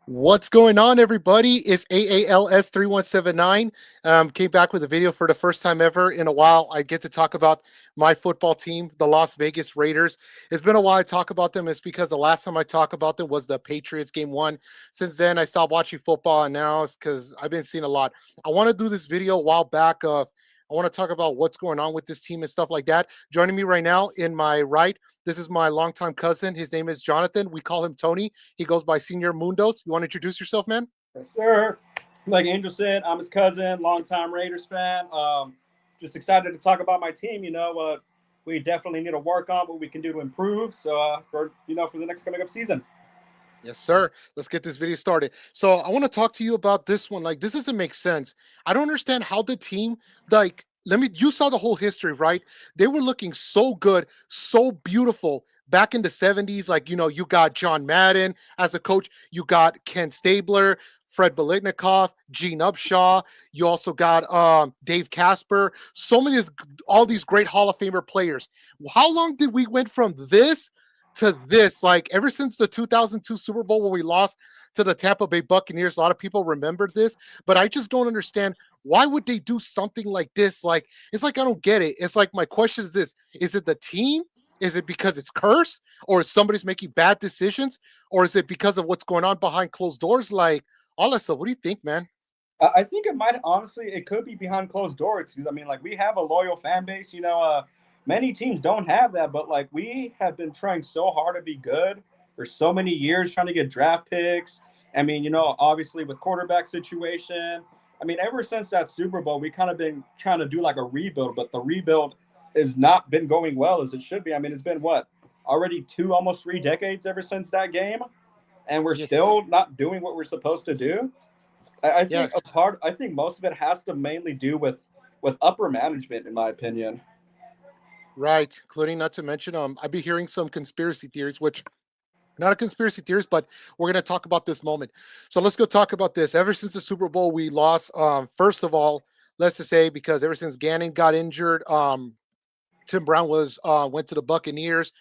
What's going on, everybody? It's AALS3179. Came back with a video for the first time ever in a while. I get to talk about my football team, the Las Vegas Raiders. It's been a while I talk about them. It's because the last time I talked about them was the Patriots game one. Since then, I stopped watching football, and now it's because I've been seeing a lot. I want to do this video a while back of I want to talk about what's going on with this team and stuff like that. Joining me right now in my right, this is my longtime cousin. His name is Jonathan. We call him Tony. He goes by Senormundozz. You want to introduce yourself, man? Yes, sir. Like Angel said, I'm his cousin, longtime Raiders fan. Just excited to talk about my team. We definitely need to work on what we can do to improve. For the next coming up season. Yes, sir. Let's get this video started. So I want to talk to you about this one. Like, this doesn't make sense. I don't understand how the team, like, you saw the whole history, right? They were looking so good, so beautiful back in the 70s. Like, you got John Madden as a coach, you got Ken Stabler, Fred Biletnikoff, Gene Upshaw. You also got Dave Casper. So many of all these great Hall of Famer players. How long did we went from this to this? Like, ever since the 2002 Super Bowl when we lost to the Tampa Bay Buccaneers, a lot of people remembered this, but I just don't understand why would they do something like this. Like, it's like I don't get it. It's like, my question is this: is it the team? Is it because it's cursed, or is somebody's making bad decisions, or is it because of what's going on behind closed doors? Like, all that stuff. What do you think, man? I think it could be behind closed doors. Because I mean, like we have a loyal fan base. Many teams don't have that, but like we have been trying so hard to be good for so many years, trying to get draft picks. I mean, obviously with quarterback situation. I mean, ever since that Super Bowl, we kind of been trying to do like a rebuild, but the rebuild has not been going well as it should be. I mean, it's been what already almost 3 decades ever since that game, and we're Yeah, still not doing what we're supposed to do. I yeah, think I think most of it has to mainly do with upper management, in my opinion. right. Including, not to mention, I've been hearing some conspiracy theories, which not a conspiracy theorist, but we're going to talk about this moment. So let's go talk about this. Ever since the Super Bowl, we lost. First of all, let's just say, because ever since Gannon got injured, Tim Brown was went to the Buccaneers.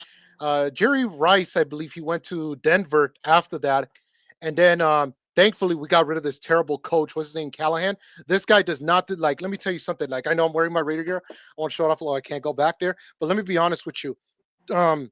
Jerry Rice, I believe, he went to Denver after that, and then thankfully we got rid of this terrible coach. What's his name? Callahan. This guy does not do, like. Let me tell you something. Like, I know I'm wearing my Raider gear. I want to show it off. Although I can't go back there, but let me be honest with you. Um,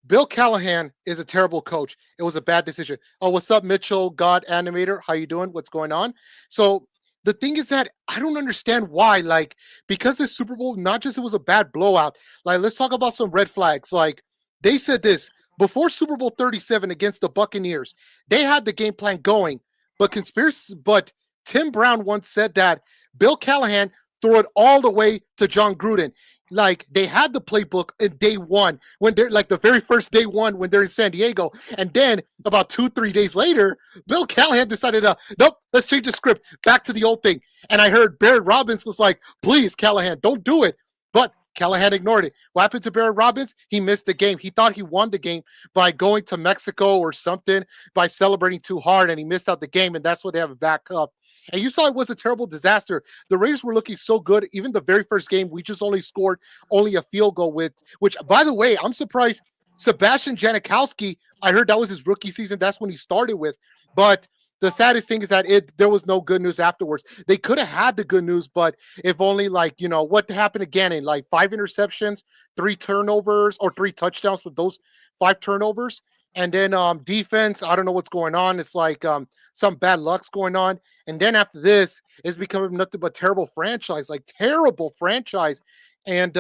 Bill Callahan is a terrible coach. It was a bad decision. Oh, what's up, Mitchell? God animator, how you doing? What's going on? So the thing is that I don't understand why. Like, because this Super Bowl, not just it was a bad blowout. Like, let's talk about some red flags. Like, they said this before Super Bowl 37 against the Buccaneers. They had the game plan going, but Tim Brown once said that Bill Callahan threw it all the way to John Gruden. Like, they had the playbook in day one when they're like the very first day one when they're in San Diego, and then about 2-3 days later, Bill Callahan decided, nope, let's change the script back to the old thing. And I heard Barry Robbins was like, please, Callahan, don't do it. But Callahan ignored it. What happened to Barry Robbins? He missed the game. He thought he won the game by going to Mexico or something, by celebrating too hard, and he missed out the game. And that's what they have a back up. And you saw it was a terrible disaster. The Raiders were looking so good. Even the very first game, we just only scored only a field goal with, which, by the way, I'm surprised Sebastian Janikowski, I heard that was his rookie season. That's when he started with. But the saddest thing is that there was no good news afterwards. They could have had the good news, but if only, like, what happened again in like 5 interceptions, 3 turnovers, or 3 touchdowns with those 5 turnovers. And then defense, I don't know what's going on. It's like some bad luck's going on. And then after this, it's becoming nothing but terrible franchise, like terrible franchise. And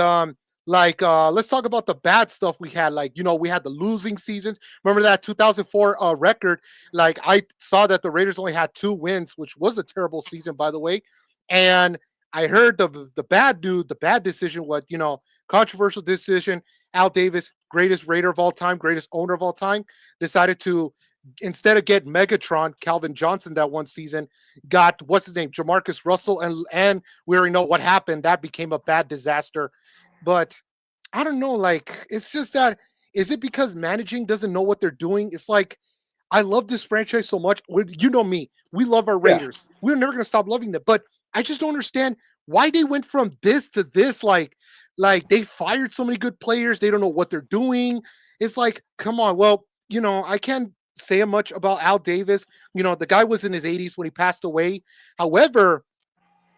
let's talk about the bad stuff we had. Like, we had the losing seasons. Remember that 2004 record? Like, I saw that the Raiders only had 2 wins, which was a terrible season, by the way. And I heard the bad news, the bad decision, controversial decision. Al Davis, greatest Raider of all time, greatest owner of all time, decided to, instead of get Megatron, Calvin Johnson, that one season, got, what's his name, Jamarcus Russell, and we already know what happened. That became a bad disaster. But I don't know, like, it's just that, is it because managing doesn't know what they're doing? It's like, I love this franchise so much. You know me, we love our Yeah, Raiders. We're never gonna stop loving them. But I just don't understand why they went from this to this. Like they fired so many good players. They don't know what they're doing. It's like, come on. Well, I can't say much about Al Davis. You know, the guy was in his 80s when he passed away. However,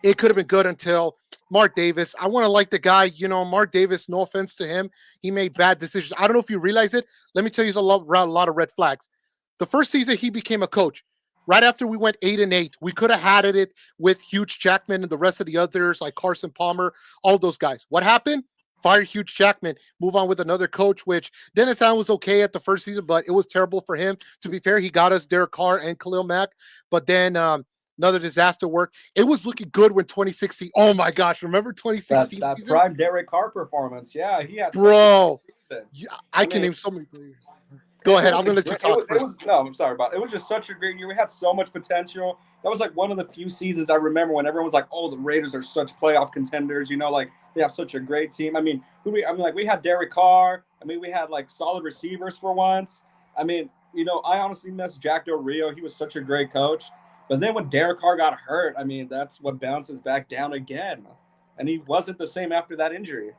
it could have been good until Mark Davis. I want to like the guy, you know, Mark Davis, no offense to him. He made bad decisions. I don't know if you realize it. Let me tell you a lot of red flags. The first season he became a coach, right after we went 8-8, we could have had it with Hugh Jackman and the rest of the others like Carson Palmer, all those guys. What happened? Fire Hugh Jackman, move on with another coach, which Dennis Allen was okay at the first season, but it was terrible for him. To be fair, he got us Derek Carr and Khalil Mack, but then another disaster work. It was looking good when 2016. Oh my gosh, remember 2016 That season? prime Derek Carr performance. Yeah, he had such a Bro, great season. yeah, I can mean, name so many players. Go ahead. I'm was a gonna let you great, talk it first. was no, I'm sorry about it. It was just such a great year. We had so much potential. That was like one of the few seasons I remember when everyone was like, "Oh, the Raiders are such playoff contenders." You know, like they have such a great team. I mean, like we had Derek Carr. I mean, we had like solid receivers for once. I mean, you know, I honestly miss Jack Del Rio. He was such a great coach. But then when Derek Carr got hurt, I mean, that's what bounces back down again. And he wasn't the same after that injury.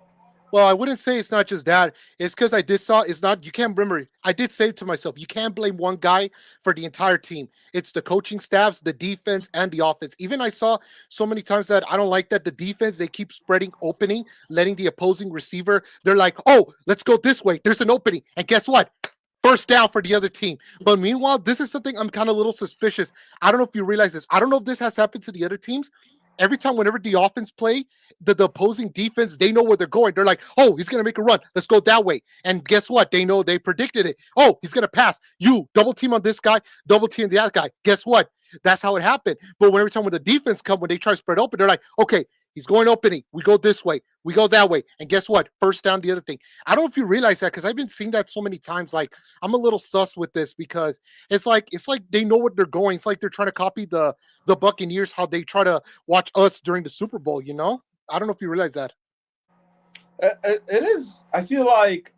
Well, I wouldn't say it's not just that. It's because I did saw it's not you can't remember. I did say to myself, you can't blame one guy for the entire team. It's the coaching staffs, the defense, and the offense. Even I saw so many times that I don't like that the defense, they keep spreading opening, letting the opposing receiver, they're like, oh, let's go this way. There's an opening. And guess what? First down for the other team. But meanwhile, this is something I'm kind of a little suspicious. I don't know if you realize this. I don't know if this has happened to the other teams. Every time, whenever the offense play, the opposing defense, they know where they're going. They're like, oh, he's going to make a run. Let's go that way. And guess what? They know they predicted it. Oh, he's going to pass. You double team on this guy, double team the other guy. Guess what? That's how it happened. But every time when the defense come, when they try to spread open, they're like, okay, he's going opening. We go this way. We go that way. And guess what? First down, the other thing. I don't know if you realize that because I've been seeing that so many times. Like I'm a little sus with this because it's like they know what they're going. It's like they're trying to copy the Buccaneers, how they try to watch us during the Super Bowl, you know? I don't know if you realize that. It is. I feel like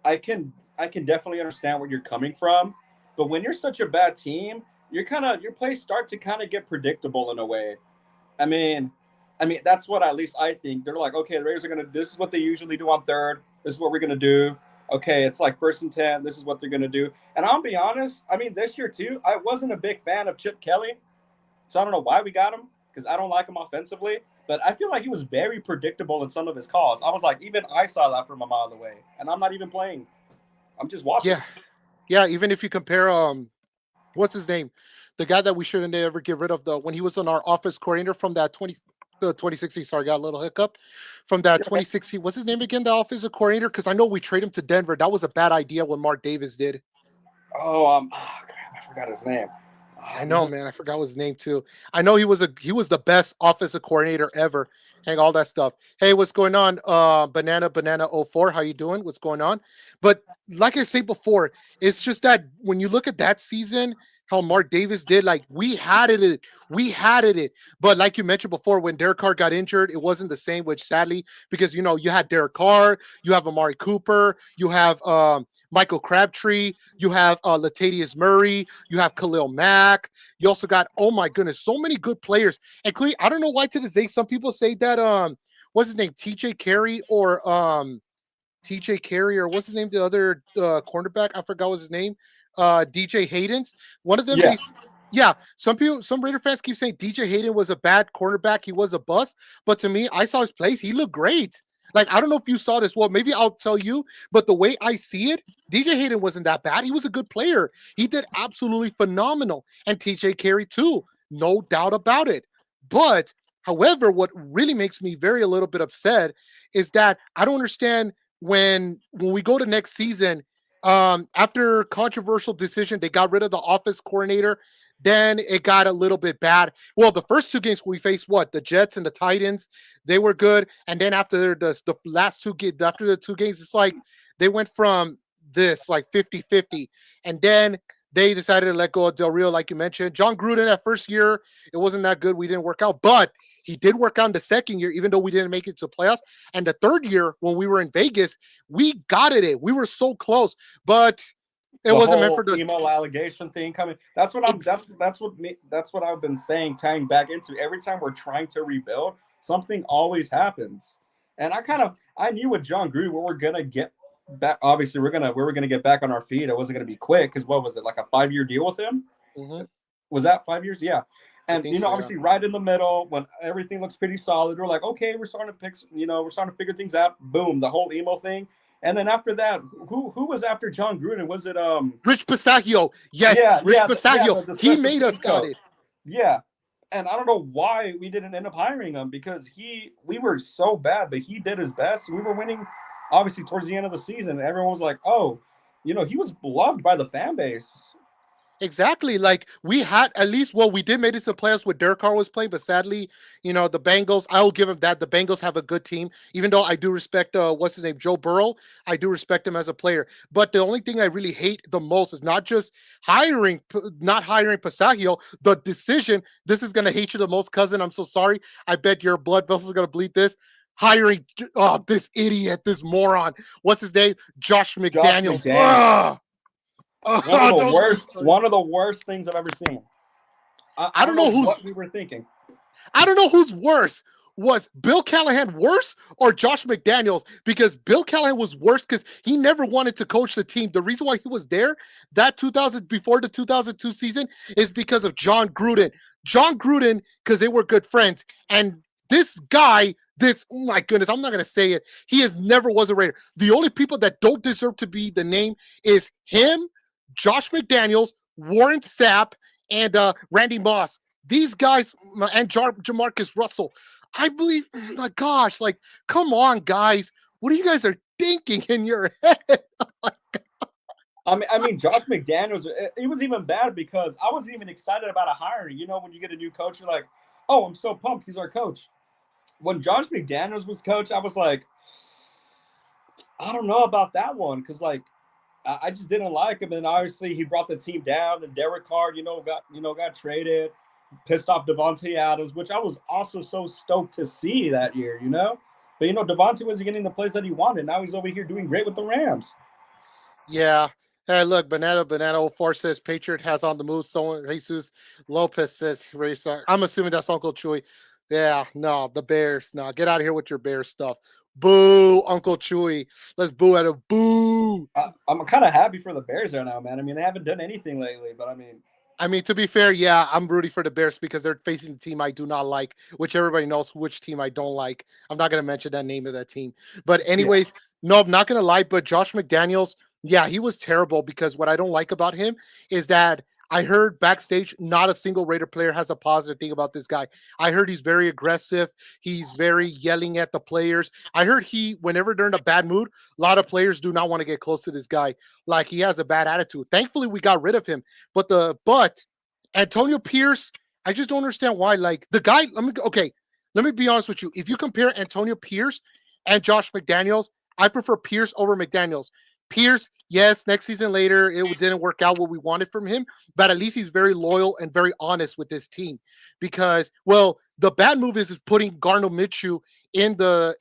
I can definitely understand where you're coming from, but when you're such a bad team, your plays start to kind of get predictable in a way. I mean, that's what at least I think. They're like, okay, the Raiders are gonna. This is what they usually do on third. This is what we're gonna do. Okay, it's like 1st and 10. This is what they're gonna do. And I'll be honest. I mean, this year too, I wasn't a big fan of Chip Kelly, so I don't know why we got him because I don't like him offensively. But I feel like he was very predictable in some of his calls. I was like, even I saw that from a mile away, and I'm not even playing. I'm just watching. Yeah. Yeah. Even if you compare what's his name? The guy that we shouldn't ever get rid of the when he was on our office coordinator from that 2016. Sorry, got a little hiccup. From that 2016. What's his name again? The offensive coordinator? Because I know we trade him to Denver. That was a bad idea when Mark Davis did. Oh, crap, I forgot his name. I know, man. I forgot his name too. I know he was the best offensive coordinator ever, and all that stuff. Hey, what's going on? Banana 04, how you doing? What's going on? But like I say before, it's just that when you look at that season, how Mark Davis did, like we had it. But like you mentioned before, when Derek Carr got injured, it wasn't the same. Which sadly, because you know you had Derek Carr, you have Amari Cooper, you have Michael Crabtree, you have Latavius Murray, you have Khalil Mack. You also got, oh my goodness, so many good players. Including, I don't know why to this day some people say that what's his name, TJ Carey or what's his name, the other cornerback, I forgot what his name, DJ Hayden's. One of them, Yeah. yeah, some Raider fans keep saying DJ Hayden was a bad cornerback. He was a bust. But to me, I saw his plays. He looked great. Like, I don't know if you saw this. Well, maybe I'll tell you. But the way I see it, DJ Hayden wasn't that bad. He was a good player. He did absolutely phenomenal. And TJ Carey, too. No doubt about it. But, however, what really makes me a little bit upset is that I don't understand when we go to next season, after controversial decision, they got rid of the office coordinator. Then it got a little bit bad. Well, the first two games we faced, what, the Jets and the Titans, they were good. And then after the last two games, after the two games, it's like they went from this like 50-50. And then they decided to let go of Del Rio, like you mentioned. John Gruden, that first year, it wasn't that good. We didn't work out, but he did work out in the second year, even though we didn't make it to playoffs. And the third year, when we were in Vegas, we got it. We were so close, but it The wasn't meant whole for the email allegation thing coming. That's what I've been saying, tying back into every time we're trying to rebuild, something always happens. And I knew with John Gruden we were gonna get back. Obviously, we were gonna get back on our feet. It wasn't gonna be quick because what was it, like a 5-year deal with him? Hmm. Was that 5 years? Yeah. I And think so. Yeah. obviously, right in the middle when everything looks pretty solid, we're like, okay, we're starting to pick. We're starting to figure things out. Boom, the whole emo thing. And then after that, who was after John Gruden? Was it Rich Pasagio. Yes, Yeah, Rich yeah, Pasagio. the He special made us teams got coach. it. Yeah. And I don't know why we didn't end up hiring him because we were so bad, but he did his best. We were winning obviously towards the end of the season. Everyone was like, oh, he was loved by the fan base. Exactly. Like we had at least, well, we did make it to the playoffs with Derek Carr was playing, but sadly, the Bengals, I'll give him that. The Bengals have a good team, even though I do respect, what's his name, Joe Burrow. I do respect him as a player. But the only thing I really hate the most is not just not hiring Pasagio, the decision. This is going to hate you the most, cousin. I'm so sorry. I bet your blood vessels are going to bleed this. Hiring this idiot, this moron. What's his name? Josh Josh McDaniels. McDaniels. Don't get me started. One of the worst things I've ever seen. I I don't don't know know who's what we were thinking. I don't know who's worse. Was Bill Callahan worse or Josh McDaniels? Because Bill Callahan was worse because he never wanted to coach the team. The reason why he was there that 2000 before the 2002 season is because of John Gruden. John Gruden, because they were good friends. And this guy, oh my goodness, I'm not gonna say it. He has never was a Raider. The only people that don't deserve to be the name is him, Josh McDaniels, Warren Sapp, and Randy Moss. These guys and Jamarcus Russell. I believe, my gosh, like, come on, guys. What are you guys are thinking in your head? I mean, Josh McDaniels. It was even bad because I wasn't even excited about a hiring. When you get a new coach, you're like, "Oh, I'm so pumped! He's our coach." When Josh McDaniels was coach, I was like, I don't know about that one because like I just didn't like him, and obviously he brought the team down. And Derek Carr, got traded, pissed off Devontae Adams, which I was also so stoked to see that year. But Devontae wasn't getting the plays that he wanted. Now he's over here doing great with the Rams. Yeah. Hey, look, Banana 04 says Patriot has on the move. So Jesus Lopez says I'm assuming that's Uncle Chewy. Yeah, no, the Bears. No, get out of here with your Bears stuff. Boo, Uncle Chewy. Let's boo at a boo. I'm kind of happy for the Bears right now, man. I mean, they haven't done anything lately, but I mean, to be fair, yeah, I'm rooting for the Bears because they're facing the team I do not like, which everybody knows which team I don't like. I'm not going to mention that name of that team. But, anyways, yeah. No, I'm not going to lie. But Josh McDaniels, yeah, he was terrible because what I don't like about him is that I heard backstage not a single Raider player has a positive thing about this guy. I heard he's very aggressive. He's very yelling at the players. I heard whenever they're in a bad mood, a lot of players do not want to get close to this guy. Like he has a bad attitude. Thankfully, we got rid of him. But Antonio Pierce, I just don't understand why. Like the guy, let me be honest with you. If you compare Antonio Pierce and Josh McDaniels, I prefer Pierce over McDaniels. Pierce, yes, next season later, it didn't work out what we wanted from him, but at least he's very loyal and very honest with this team. Because, well, the bad move is putting Gardner Minshew in the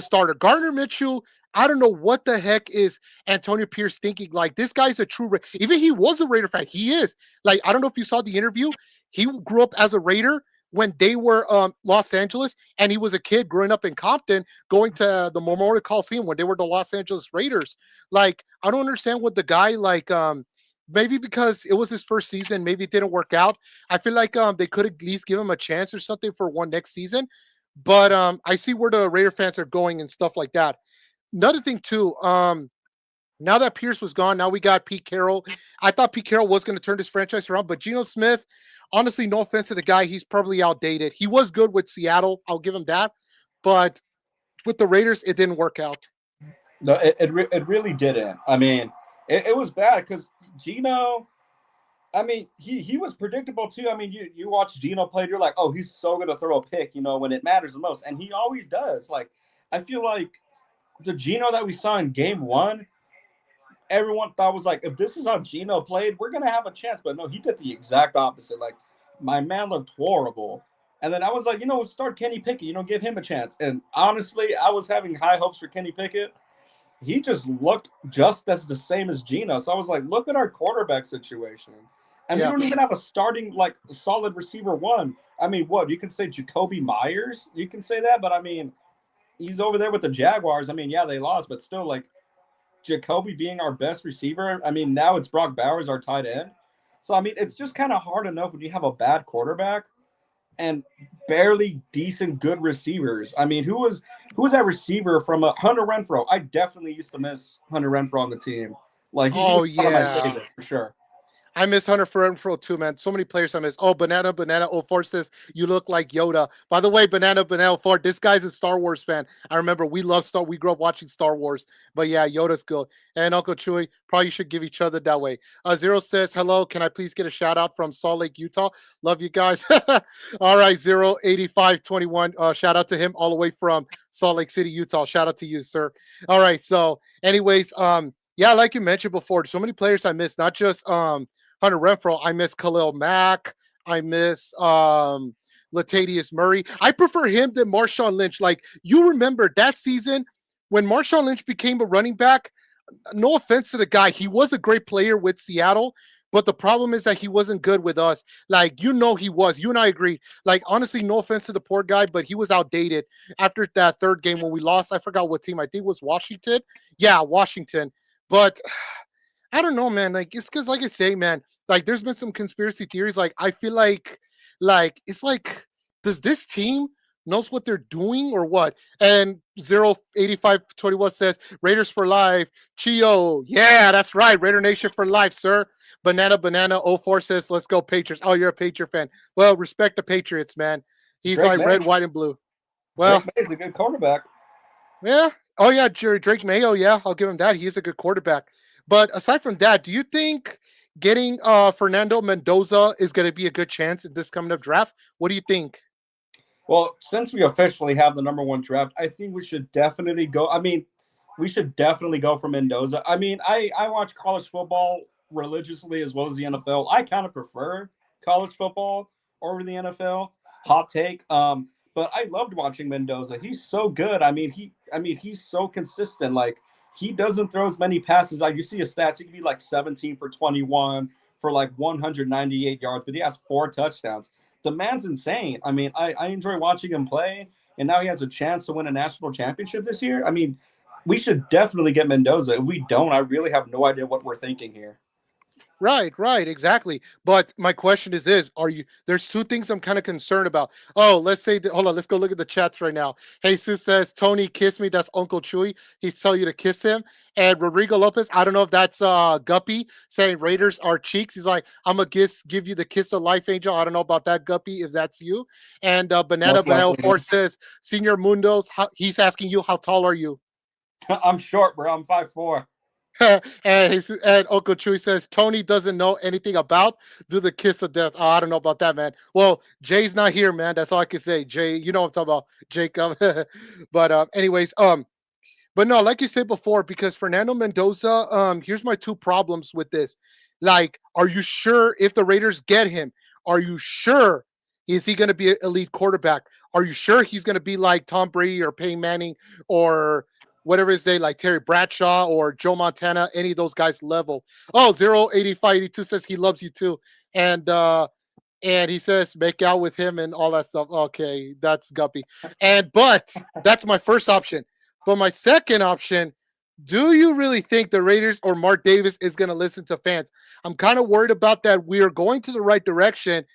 starter. Gardner Minshew, I don't know what the heck is Antonio Pierce thinking. Like this guy's a true even he was a Raider fan. He is. Like, I don't know if you saw the interview. He grew up as a Raider when they were Los Angeles, and he was a kid growing up in Compton, going to the Memorial Coliseum when they were the Los Angeles Raiders. Like, I don't understand what the guy maybe because it was his first season, maybe it didn't work out. I feel like they could at least give him a chance or something for one next season. But I see where the Raider fans are going and stuff like that. Another thing too, now that Pierce was gone, now we got Pete Carroll. I thought Pete Carroll was going to turn this franchise around, but Geno Smith, honestly, no offense to the guy, he's probably outdated. He was good with Seattle, I'll give him that, but with the Raiders, it didn't work out. No, it really didn't. I mean, it was bad because Geno. I mean, he was predictable too. I mean, you watch Geno play, you're like, oh, he's so gonna throw a pick, when it matters the most, and he always does. Like, I feel like the Geno that we saw in Game 1, everyone thought was like, if this is how Geno played, we're gonna have a chance. But no, he did the exact opposite. Like, my man looked horrible. And then I was like, start Kenny Pickett, give him a chance. And honestly, I was having high hopes for Kenny Pickett. He just looked just as the same as Geno. So I was like, look at our quarterback situation. And we don't even have a starting, solid receiver one. I mean, what? You can say Jacoby Myers. You can say that. But, I mean, he's over there with the Jaguars. I mean, yeah, they lost, but still, like Jacoby being our best receiver. I mean, now it's Brock Bowers, our tight end. So I mean, it's just kind of hard enough when you have a bad quarterback and barely decent good receivers. I mean, who was that receiver from Hunter Renfro? I definitely used to miss Hunter Renfro on the team. Like he was Oh one of my yeah. favorites for sure. I miss Hunter Renfro too, man. So many players I miss. Oh, Banana 04 says you look like Yoda. By the way, Banana 04, this guy's a Star Wars fan. I remember we grew up watching Star Wars. But yeah, Yoda's good. And Uncle Chewy, probably should give each other that way. Zero says, hello, can I please get a shout out from Salt Lake, Utah? Love you guys. All right, 08521. Shout out to him all the way from Salt Lake City, Utah. Shout out to you, sir. All right. So, anyways, yeah, like you mentioned before, so many players I miss, not just Hunter Renfro. I miss Khalil Mack. I miss Latavius Murray. I prefer him than Marshawn Lynch. Like, you remember that season when Marshawn Lynch became a running back? No offense to the guy. He was a great player with Seattle, but the problem is that he wasn't good with us. Like, he was. You and I agree. Like, honestly, no offense to the poor guy, but he was outdated after that third game when we lost. I forgot what team. I think it was Washington. Yeah, Washington. But I don't know, man. Like, it's because, like I say, man, like there's been some conspiracy theories. Like, I feel like it's like, does this team knows what they're doing or what? And 08521 says Raiders for life. Chio, yeah, that's right. Raider Nation for life, sir. Banana 04 says, let's go Patriots. Oh, you're a Patriot fan. Well, respect the Patriots, man. He's Drake like May. red, white, and blue. Drake Well, May is a good quarterback. yeah. Oh, yeah, Drake Mayo. Yeah, I'll give him that. He is a good quarterback. But aside from that, do you think getting Fernando Mendoza is going to be a good chance in this coming up draft? What do you think? Well, since we officially have the number one draft, I think we should definitely go. I mean, we should definitely go for Mendoza. I mean, I watch college football religiously as well as the NFL. I kind of prefer college football over the NFL. Hot take. But I loved watching Mendoza. He's so good. He's so consistent. Like he doesn't throw as many passes. Like you see his stats, he can be like 17 for 21 for like 198 yards, but he has 4 touchdowns. The man's insane. I mean, I enjoy watching him play, and now he has a chance to win a national championship this year. I mean, we should definitely get Mendoza. If we don't, I really have no idea what we're thinking here. Right, exactly. But my question is this, are you there's two things I'm kind of concerned about. Oh, let's say that, hold on, let's go look at the chats right now. Jesus says, Tony, kiss me. That's Uncle Chewy. He's telling you to kiss him. And Rodrigo Lopez, I don't know if that's Guppy saying Raiders are cheeks. He's like, I'm gonna give you the kiss of life, Angel. I don't know about that, Guppy, if that's you. And Banana Most Banana likely. 4 says, Senormundozz, he's asking you, how tall are you? I'm short, bro. I'm 5'4". And Uncle Chewy says Tony doesn't know anything about do the kiss of death. Oh, I don't know about that, man. Well, Jay's not here, man. That's all I can say. Jay, you know what I'm talking about, Jacob. But anyways, but no, like you said before, because Fernando Mendoza, here's my two problems with this. Like, are you sure if the Raiders get him? Are you sure is he going to be an elite quarterback? Are you sure he's going to be like Tom Brady or Peyton Manning or whatever his name, like Terry Bradshaw or Joe Montana, any of those guys level? Oh, 08582 says he loves you too. And he says make out with him and all that stuff. Okay, that's Guppy. But that's my first option. But my second option, do you really think the Raiders or Mark Davis is going to listen to fans? I'm kind of worried about that. We are going to the right direction,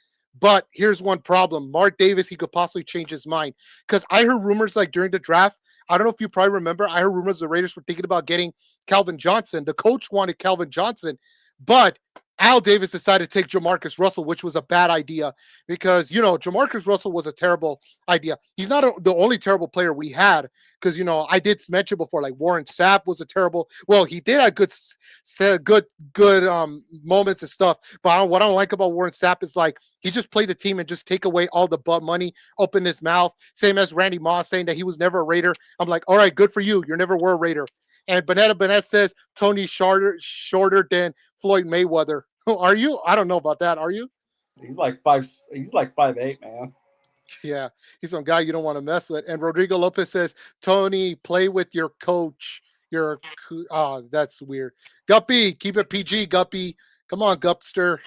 but here's one problem. Mark Davis, he could possibly change his mind. Because I heard rumors like during the draft, I don't know if you probably remember, I heard rumors the Raiders were thinking about getting Calvin Johnson. The coach wanted Calvin Johnson, but Al Davis decided to take Jamarcus Russell, which was a bad idea because, Jamarcus Russell was a terrible idea. He's not the only terrible player we had because, I did mention before, like Warren Sapp was a terrible, well, he did have good moments and stuff. But what I don't like about Warren Sapp is like, he just played the team and just take away all the butt money, open his mouth, same as Randy Moss saying that he was never a Raider. I'm like, all right, good for you. You never were a Raider. And Bennett says Tony's shorter than Floyd Mayweather. Are you? I don't know about that. Are you? He's like 5'8", man. Yeah, he's some guy you don't want to mess with. And Rodrigo Lopez says, Tony, play with your coach. That's weird. Guppy, keep it PG, Guppy. Come on, Gupster.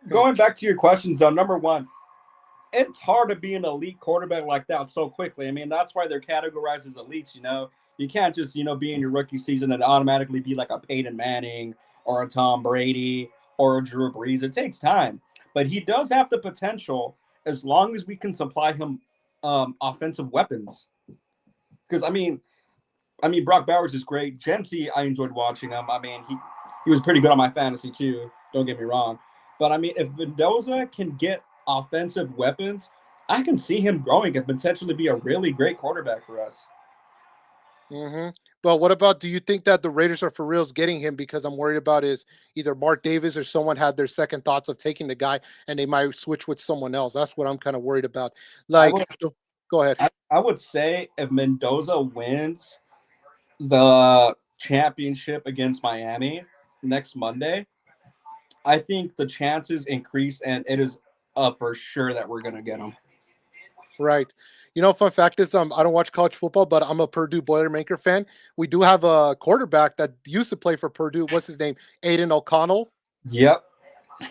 Going back to your questions, though, number one, it's hard to be an elite quarterback like that so quickly. I mean, that's why they're categorized as elites. You can't just be in your rookie season and automatically be like a Peyton Manning or a Tom Brady or a Drew Brees. It takes time, but he does have the potential as long as we can supply him offensive weapons. Because I mean, Brock Bowers is great. Gentry, I enjoyed watching him. I mean, he was pretty good on my fantasy too. Don't get me wrong, but I mean, if Mendoza can get offensive weapons, I can see him growing and potentially be a really great quarterback for us. Hmm. But what about? Do you think that the Raiders are for reals getting him? Because I'm worried about is either Mark Davis or someone had their second thoughts of taking the guy, and they might switch with someone else. That's what I'm kind of worried about. I Like, would go ahead. I would say if Mendoza wins the championship against Miami next Monday, I think the chances increase, and it is for sure that we're gonna get him. Right. Fun fact is, I don't watch college football, but I'm a Purdue Boilermaker fan. We do have a quarterback that used to play for Purdue. What's his name? Aiden O'Connell. Yep.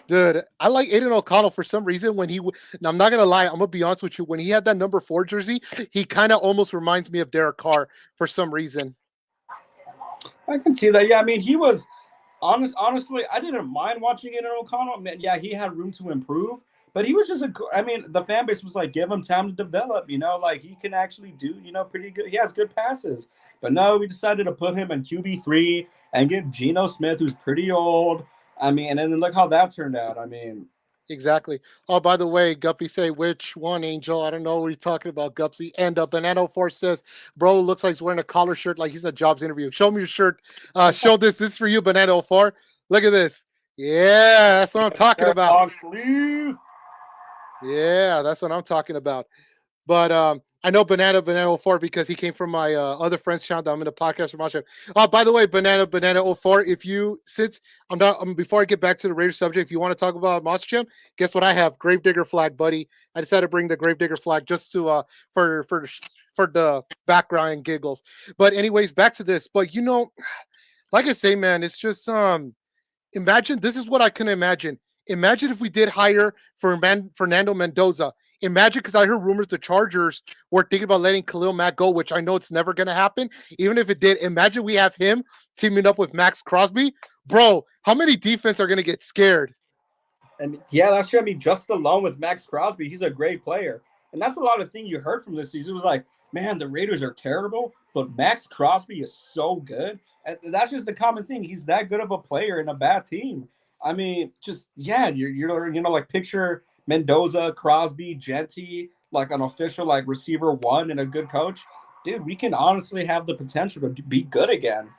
Dude, I like Aiden O'Connell for some reason. Now I'm not gonna lie, I'm gonna be honest with you. When he had that number 4 jersey, he kind of almost reminds me of Derek Carr for some reason. I can see that. Yeah, I mean, he was honestly, I didn't mind watching it in O'Connell. Man, yeah, he had room to improve, but he was just I mean, the fan base was like, give him time to develop. Like he can actually do pretty good. He has good passes, but no, we decided to put him in QB3 and get Geno Smith, who's pretty old. I mean, and then look how that turned out. I mean, Exactly. Oh, by the way, Guppy say which one, Angel? I don't know what you're talking about, Gupsy. And Banana Force says, bro, looks like he's wearing a collar shirt like he's in a jobs interview. Show me your shirt. Show this. This is for you, Banana 4. Look at this. Yeah, that's what I'm talking about. long sleeve. Yeah, that's what I'm talking about. But I know Banana 04 because he came from my other friend's channel that I'm in the podcast from. By the way, Banana 04. If you since I'm not before I get back to the Raiders subject, if you want to talk about Monster Jam, guess what I have? Gravedigger flag, buddy. I decided to bring the Gravedigger flag just to for the background and giggles. But anyways, back to this. But like I say, man, it's just imagine this is what I can imagine. Imagine if we did hire for Fernando Mendoza. Imagine, because I heard rumors the Chargers were thinking about letting Khalil Mack go, which I know it's never going to happen. Even if it did, imagine we have him teaming up with Max Crosby. Bro, how many defense are going to get scared? And yeah, that's true. I mean, just alone with Max Crosby, he's a great player. And that's a lot of things you heard from this season. It was like, man, the Raiders are terrible, but Max Crosby is so good. And that's just the common thing. He's that good of a player in a bad team. I mean, just yeah, you're like picture Mendoza, Crosby, Gentry, like an official like receiver one and a good coach. Dude, we can honestly have the potential to be good again.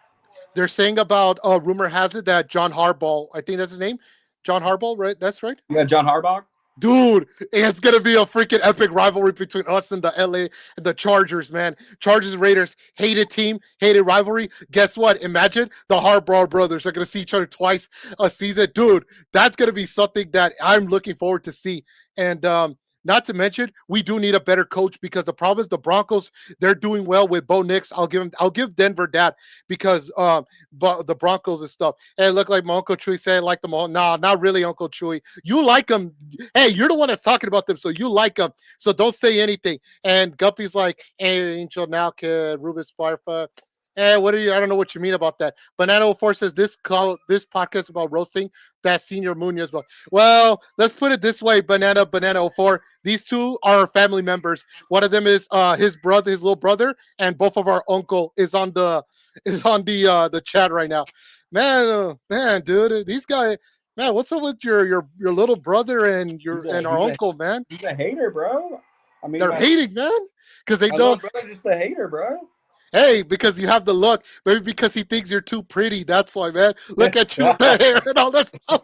They're saying about rumor has it that John Harbaugh, I think that's his name, John Harbaugh, right? That's right. Yeah, John Harbaugh. Dude, it's gonna be a freaking epic rivalry between us and the LA and the Chargers, man. Chargers and Raiders, hated team, hated rivalry. Guess what? Imagine the Harbaugh brothers are gonna see each other twice a season, dude. That's gonna be something that I'm looking forward to see. And not to mention, we do need a better coach because the problem is the Broncos, they're doing well with Bo Nix. I'll give Denver that because but the Broncos and stuff. Hey, look like my Uncle Chewy said, like them all. Nah, not really, Uncle Chewy. You like them. Hey, you're the one that's talking about them, so you like them. So don't say anything. And Guppy's like, hey, Angel now, kid, Rubus Sparfa. What are you? I don't know what you mean about that. Banana 04 says this podcast about roasting that Senior Munoz. Well, let's put it this way, Banana 04. These two are family members. One of them is his brother, his little brother, and both of our uncle is on the chat right now. Man, dude, these guys. Man, what's up with your little brother and our uncle, man? He's a hater, bro. I mean, they're hating, man, because they don't. Brother, just a hater, bro. Hey, because you have the look. Maybe because he thinks you're too pretty. That's why, man. Look at you, the hair and all that stuff.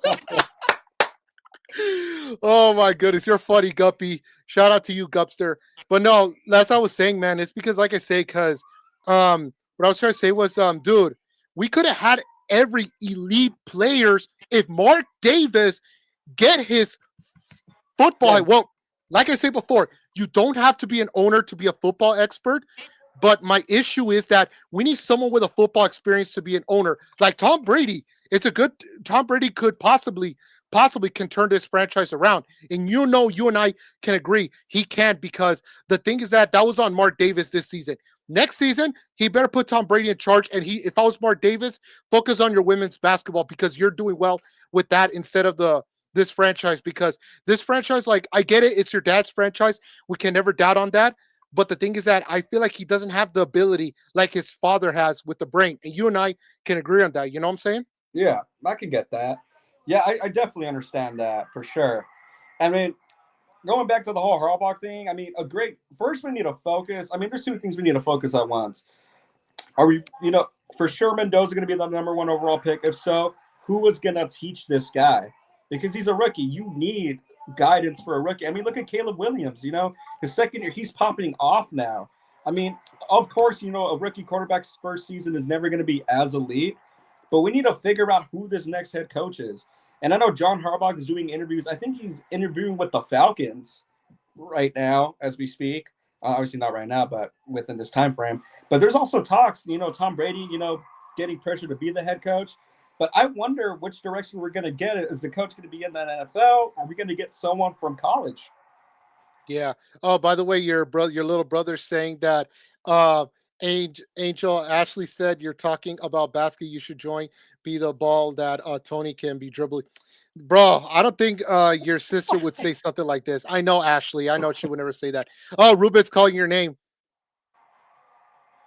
Oh my goodness, you're funny, Guppy. Shout out to you, Gupster. But no, that's what I was saying, man. It's because, like I say, because what I was trying to say was, dude, we could have had every elite players if Mark Davis get his football. Yeah. Well, like I said before, you don't have to be an owner to be a football expert. But my issue is that we need someone with a football experience to be an owner. Like Tom Brady. Tom Brady could possibly possibly can turn this franchise around. And you know, you and I can agree he can't, because the thing is that was on Mark Davis this season. Next season, he better put Tom Brady in charge. And if I was Mark Davis, focus on your women's basketball, because you're doing well with that instead of this franchise. Because this franchise, like, I get it, it's your dad's franchise. We can never doubt on that. But the thing is that I feel like he doesn't have the ability like his father has with the brain. And you and I can agree on that. You know what I'm saying? Yeah, I can get that. Yeah, I definitely understand that for sure. I mean, going back to the whole Harbaugh thing, I mean, a great first we need to focus. I mean, there's two things we need to focus at once. Are we, for sure Mendoza going to be the number one overall pick? If so, who is going to teach this guy? Because he's a rookie. You need guidance for a rookie. I mean, look at Caleb Williams. His second year, he's popping off now. I mean, of course, a rookie quarterback's first season is never going to be as elite, but we need to figure out who this next head coach is. And I know John Harbaugh is doing interviews. I think he's interviewing with the Falcons right now as we speak. Obviously not right now, but within this time frame. But there's also talks, Tom Brady, getting pressure to be the head coach. But I wonder which direction we're going to get. Is the coach going to be in the NFL? Are we going to get someone from college? Yeah. Oh, by the way, your little brother's saying that uh Angel Ashley said you're talking about basket. You should join. Be the ball that Tony can be dribbling. Bro, I don't think your sister would say something like this. I know Ashley. I know she would never say that. Oh, Ruben's calling your name.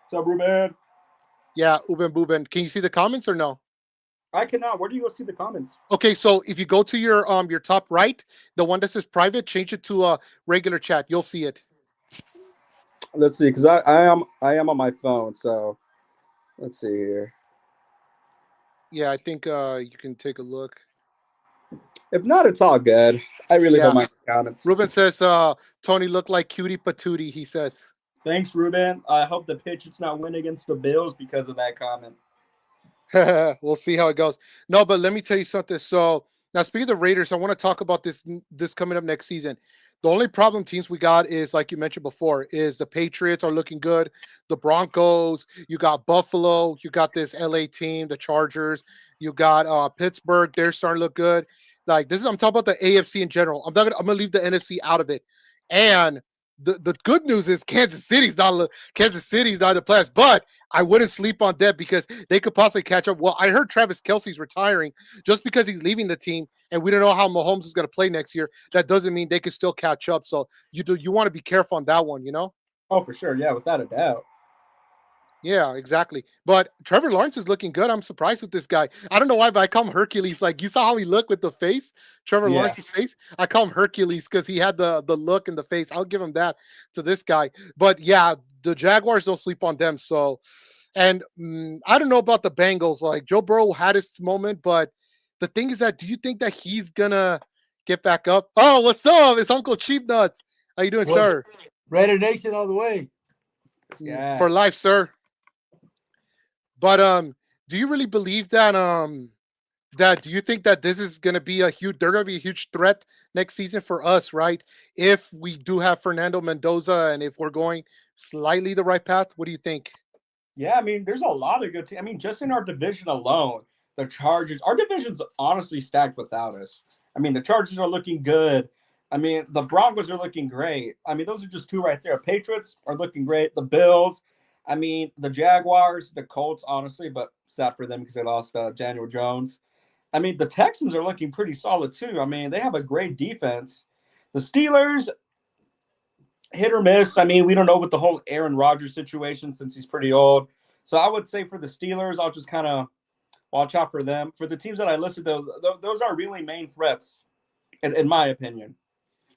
What's up, Ruben? Yeah, Uben Buben. Can you see the comments or no? I cannot. Where do you go see the comments? Okay, so if you go to your top right, the one that says private, change it to a regular chat. You'll see it. Let's see, because I am on my phone, so let's see here. Yeah, I think you can take a look. If not, it's all good. I really Yeah. don't mind the comments. Ruben says Tony looked like cutie patootie, he says. Thanks, Ruben. I hope the Patriots not win against the Bills because of that comment. We'll see how it goes. No, but let me tell you something. So now, speaking of the Raiders, I want to talk about this coming up next season. The only problem teams we got is, like you mentioned before, is the Patriots are looking good. The Broncos, you got Buffalo, you got this LA team, the Chargers, you got Pittsburgh. They're starting to look good. Like this is, I'm talking about the AFC in general. I'm gonna leave the NFC out of it. And the good news is Kansas City's not in the playoffs, but I wouldn't sleep on that because they could possibly catch up. Well, I heard Travis Kelsey's retiring just because he's leaving the team, and we don't know how Mahomes is going to play next year. That doesn't mean they could still catch up. So you want to be careful on that one, you know? Oh, for sure. Yeah, without a doubt. Yeah, exactly. But Trevor Lawrence is looking good. I'm surprised with this guy. I don't know why, but I call him Hercules. Like you saw how he looked with the face, Trevor Yeah. Lawrence's face. I call him Hercules because he had the look and the face. I'll give him that to this guy. But yeah, the Jaguars don't sleep on them. So, and I don't know about the Bengals. Like Joe Burrow had his moment, but the thing is that, do you think that he's gonna get back up? Oh, what's up? It's Uncle Cheap Nuts. How you doing, sir? Raider Nation all the way. Yeah. For life, sir. But do you really believe that do you think that this is going to be they're going to be a huge threat next season for us, right? If we do have Fernando Mendoza and if we're going slightly the right path, what do you think? Yeah, I mean, there's a lot of good teams. I mean, just in our division alone, the Chargers, our division's honestly stacked without us. I mean, the Chargers are looking good. I mean, the Broncos are looking great. I mean, those are just two right there. Patriots are looking great. The Bills, I mean, the Jaguars, the Colts, honestly, but sad for them because they lost Daniel Jones. I mean, the Texans are looking pretty solid too. I mean, they have a great defense. The Steelers, hit or miss. I mean, we don't know with the whole Aaron Rodgers situation since he's pretty old. So I would say for the Steelers, I'll just kind of watch out for them. For the teams that I listed, those are really main threats, in my opinion.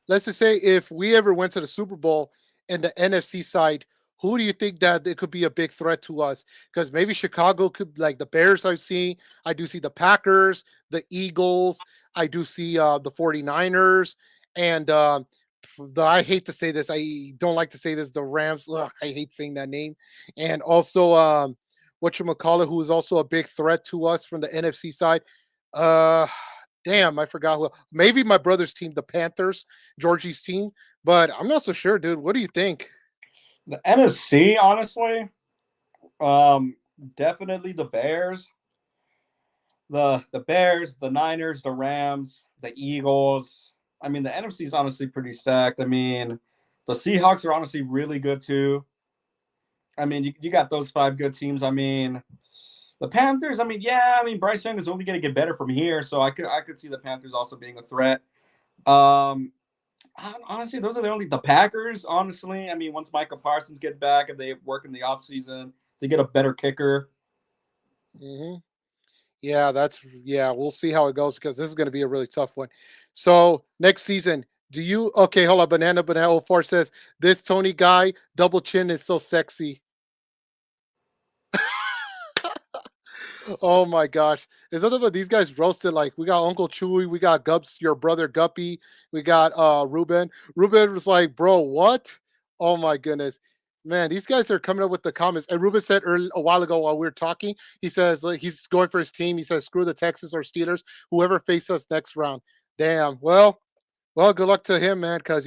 Let's just say if we ever went to the Super Bowl and the NFC side, who do you think that it could be a big threat to us? Because maybe Chicago could, like the Bears I've seen. I do see the Packers, the Eagles. I do see the 49ers. And I hate to say this. I don't like to say this. The Rams. Ugh, I hate saying that name. And also, whatchamacallit, who is also a big threat to us from the NFC side. Uh, Damn, I forgot who. Maybe my brother's team, the Panthers, Georgie's team. But I'm not so sure, dude. What do you think? The NFC, honestly, definitely the Bears. the Bears, the Niners, the Rams, the Eagles. I mean, the NFC is honestly pretty stacked. I mean, the Seahawks are honestly really good too. I mean, you got those five good teams. I mean, the Panthers. I mean, yeah. I mean, Bryce Young is only going to get better from here, so I could see the Panthers also being a threat. Um, honestly, those are the Packers. Honestly, I mean, once Michael Parsons get back, if they work in the offseason, they get a better kicker. Hmm. Yeah, yeah. We'll see how it goes because this is going to be a really tough one. So next season, do you? Okay, hold on. Banana 04 says this Tony guy double chin is so sexy. Oh my gosh. There's nothing but these guys roasted. Like we got Uncle Chewy, we got Gups, your brother Guppy, we got Ruben. Ruben was like, bro, what? Oh my goodness. Man, these guys are coming up with the comments. And Ruben said a while ago while we were talking, he says like he's going for his team. He says, screw the Texans or Steelers, whoever face us next round. Damn. Well, good luck to him, man. Because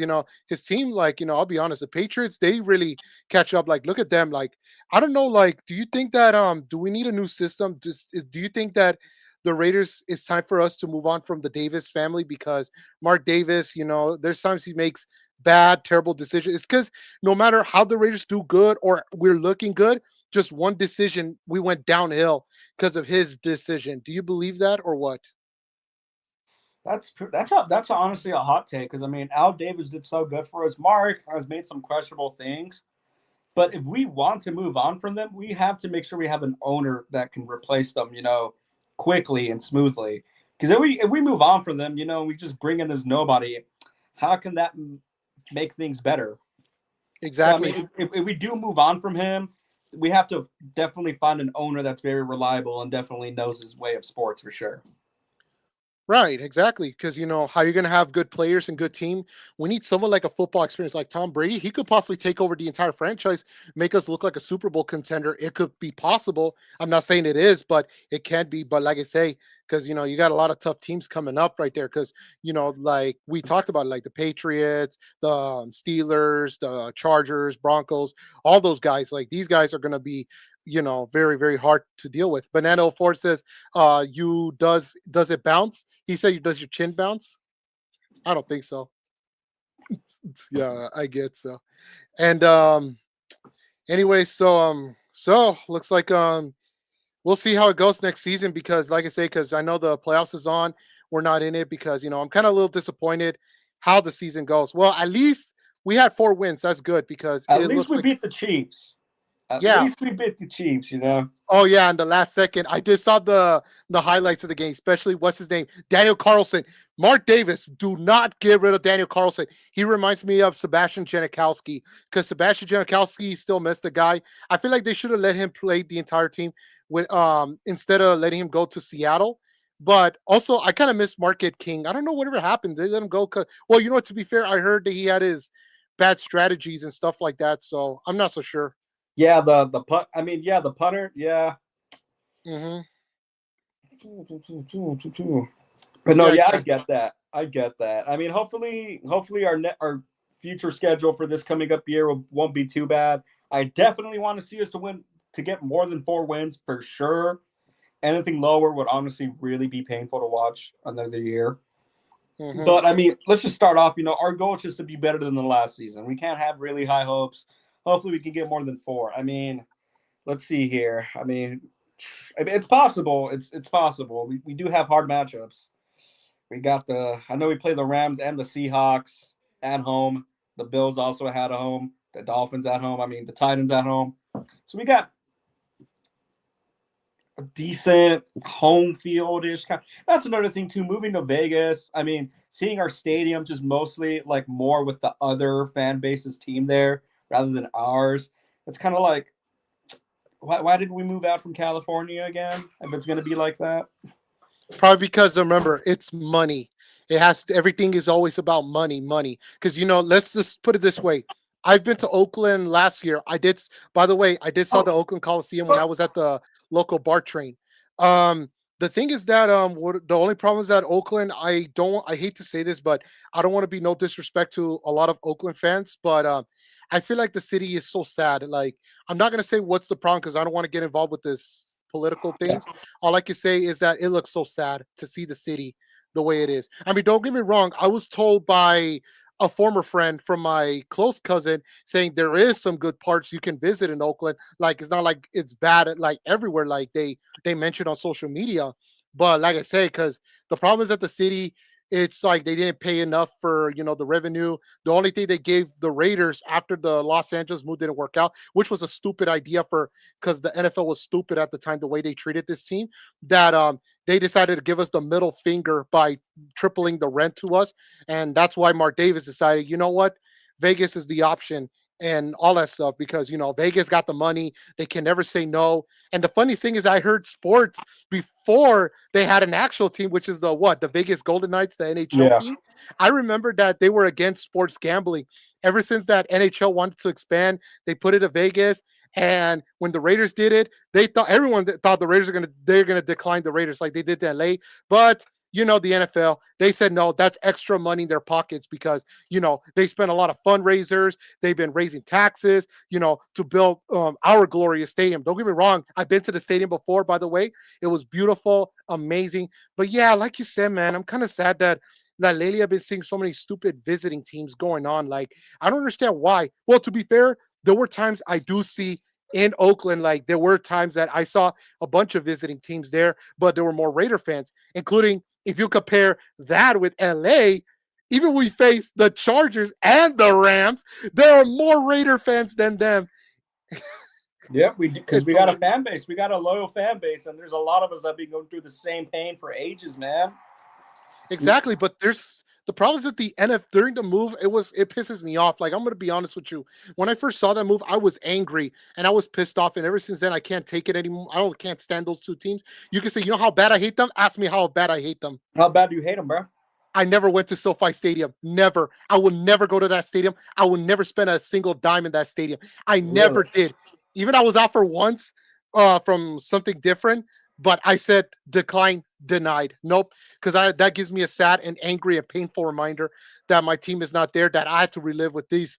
his team, like I'll be honest, the Patriots, they really catch up. Like, look at them. Like, I don't know. Like, do you think that do we need a new system? Do you think that the Raiders it's time for us to move on from the Davis family because Mark Davis, there's times he makes bad, terrible decisions. It's because no matter how the Raiders do good or we're looking good, just one decision we went downhill because of his decision. Do you believe that or what? That's honestly a hot take because I mean Al Davis did so good for us. Mark has made some questionable things, but if we want to move on from them, we have to make sure we have an owner that can replace them, quickly and smoothly. Because if we move on from them, we just bring in this nobody. How can that make things better? So I Exactly. mean, if we do move on from him, we have to definitely find an owner that's very reliable and definitely knows his way of sports for sure. Right, exactly. Because how you're going to have good players and good team. We need someone like a football experience like Tom Brady. He could possibly take over the entire franchise, make us look like a Super Bowl contender. It could be possible. I'm not saying it is, but it can be. But like I say, because you got a lot of tough teams coming up right there. Because like we talked about, like the Patriots, the Steelers, the Chargers, Broncos, all those guys. Like these guys are going to be very very hard to deal with. Banana 04 says you does it bounce? He said, "Does your chin bounce?" I don't think so. Yeah, I get so. And anyway, so looks like we'll see how it goes next season because, like I say, because I know the playoffs is on. We're not in it because I'm kind of a little disappointed how the season goes. Well, at least we had 4 wins. That's good because At it least looks we like beat the Chiefs. At yeah. least we beat the Chiefs. Oh yeah, in the last second, I just saw the highlights of the game, especially what's his name, Daniel Carlson, Mark Davis. Do not get rid of Daniel Carlson. He reminds me of Sebastian Janikowski because Sebastian Janikowski still missed the guy. I feel like they should have let him play the entire team with instead of letting him go to Seattle. But also, I kind of miss Market King. I don't know whatever happened. They let him go. Well, you know what? To be fair, I heard that he had his bad strategies and stuff like that. So I'm not so sure. Yeah, the punt. I mean, yeah, the punter. Yeah, Hmm. but no, Yeah, yeah, I exactly. get that. I get that. I mean, hopefully our future schedule for this coming up year won't be too bad. I definitely want to see us to get more than 4 wins for sure. Anything lower would honestly really be painful to watch another year. Hmm. But I mean, let's just start off. Our goal is just to be better than the last season. We can't have really high hopes. Hopefully, we can get more than 4. I mean, let's see here. I mean, it's possible. It's possible. We do have hard matchups. We got I know we play the Rams and the Seahawks at home. The Bills also had a home. The Dolphins at home. I mean, the Titans at home. So we got a decent home field ish. That's another thing too. Moving to Vegas. I mean, seeing our stadium just mostly like more with the other fan base's team there rather than ours. It's kind of like why did we move out from California again? If it's going to be like that. Probably because remember, it's money. Everything is always about money, money. Because let's just put it this way. I've been to Oakland last year. By the way, I did saw Oh, the Oakland Coliseum when I was at the local BART train. Um, the thing is that the only problem is that Oakland. I hate to say this, but I don't want to be no disrespect to a lot of Oakland fans, but I feel like the city is so sad. Like I'm not gonna say what's the problem because I don't want to get involved with this political things. All I can say is that it looks so sad to see the city the way it is. I mean, don't get me wrong. I was told by a former friend from my close cousin saying there is some good parts you can visit in Oakland. Like it's not like it's bad at like everywhere, like they mentioned on social media. But like I say, because the problem is that the city, it's like they didn't pay enough for the revenue. The only thing they gave the Raiders after the Los Angeles move didn't work out, which was a stupid idea for because the NFL was stupid at the time the way they treated this team. That they decided to give us the middle finger by tripling the rent to us, and that's why Mark Davis decided, you know what, Vegas is the option and all that stuff because Vegas got the money. They can never say no. And the funny thing is, I heard sports before they had an actual team, which is the Vegas Golden Knights, the NHL Yeah. team. I remember that they were against sports gambling. Ever since that NHL wanted to expand, they put it to Vegas. And when the Raiders did it, they thought everyone thought the Raiders they're gonna decline the Raiders like they did to LA. But the NFL, they said no, that's extra money in their pockets because they spent a lot of fundraisers. They've been raising taxes, to build our glorious stadium. Don't get me wrong, I've been to the stadium before, by the way. It was beautiful, amazing. But yeah, like you said, man, I'm kind of sad that lately I've been seeing so many stupid visiting teams going on. Like, I don't understand why. Well, to be fair, there were times I do see in Oakland, like there were times that I saw a bunch of visiting teams there, but there were more Raider fans, including if you compare that with LA, even we face the Chargers and the Rams, there are more Raider fans than them. Yep, because It's we got a so fan base, we got a loyal fan base, and there's a lot of us that have been going through the same pain for ages, man. exactly, but there's the problem is that the NF during the move, it pisses me off. Like I'm gonna be honest with you. When I first saw that move, I was angry and I was pissed off. And ever since then, I can't take it anymore. Can't stand those two teams. You can say, how bad I hate them? Ask me how bad I hate them. How bad do you hate them, bro? I never went to SoFi Stadium. Never. I will never go to that stadium. I will never spend a single dime in that stadium. I never Really? did. Even I was out for once from something different, but I said decline, denied. Nope. Because that gives me a sad and angry and painful reminder that my team is not there, that I had to relive with these